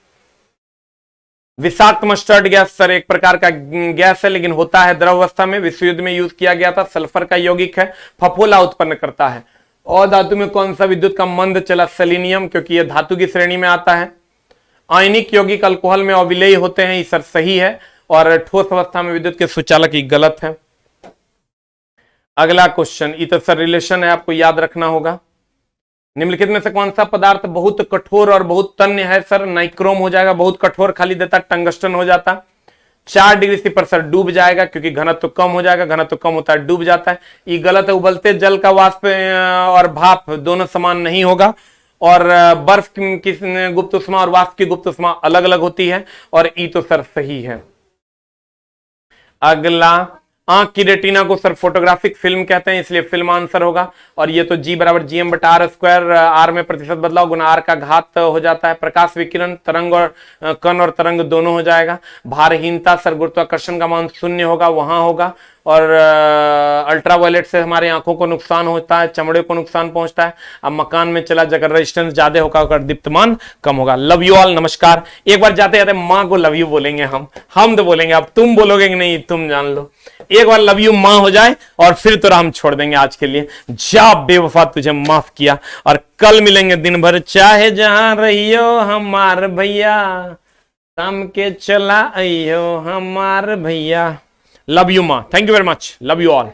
A: विषाक्त मस्टर्ड गैस सर एक प्रकार का गैस है, लेकिन होता है द्रव अवस्था में, विश्व युद्ध में यूज किया गया था। सल्फर का यौगिक है, फफोला उत्पन्न करता है। और धातु में कौन सा विद्युत का मंद चला, सेलेनियम, क्योंकि यह धातु की श्रेणी में आता है। आयनिक यौगिक अल्कोहल में अविलेय होते हैं, ये सर सही है। और ठोस अवस्था में विद्युत के सुचालक, ये गलत है। अगला क्वेश्चन, ये तो सर रिलेशन है, आपको याद रखना होगा। निम्नलिखित में से कौन सा पदार्थ बहुत कठोर और बहुत तन्य है, सर नाइक्रोम हो जाएगा। बहुत कठोर खाली देता, टंगस्टन हो जाता। 4 डिग्री से पर सर डूब जाएगा, क्योंकि घनत्व तो कम हो जाएगा, घनत्व तो कम होता है डूब जाता है। ये गलत है। उबलते जल का वाष्प और भाप दोनों समान नहीं होगा। और बर्फ की गुप्त उष्मा और वाष्प की गुप्त उष्मा अलग अलग होती है। और ई तो सर सही है। अगला, आंख की रेटिना को सर फोटोग्राफिक फिल्म कहते हैं, इसलिए फिल्म आंसर होगा। और ये तो G = GM/R², R में प्रतिशत बदलाव गुना R का घात हो जाता है। प्रकाश विकिरण, तरंग और कण और तरंग दोनों हो जाएगा। भारहीनता सर गुरुत्वाकर्षण का मान 0 होगा, वहां होगा। और अल्ट्रावायलेट से हमारे आंखों को नुकसान होता है, चमड़े को नुकसान पहुंचता है। अब मकान में चला जाकर रेजिस्टेंस ज्यादा होगा और दीप्तमान कम होगा। लव यू ऑल, नमस्कार। एक बार जाते जाते माँ को लव यू बोलेंगे हम तो बोलेंगे, अब तुम बोलोगे कि नहीं तुम जान लो। एक बार लव यू माँ हो जाए और फिर तो हम छोड़ देंगे आज के लिए। जा बेवफा, तुझे माफ किया। और कल मिलेंगे दिन भर, चाहे जहां रहियो हमार भैया, शाम के चला आइयो हमार भैया। लव यू माँ, thank you very much, love you all.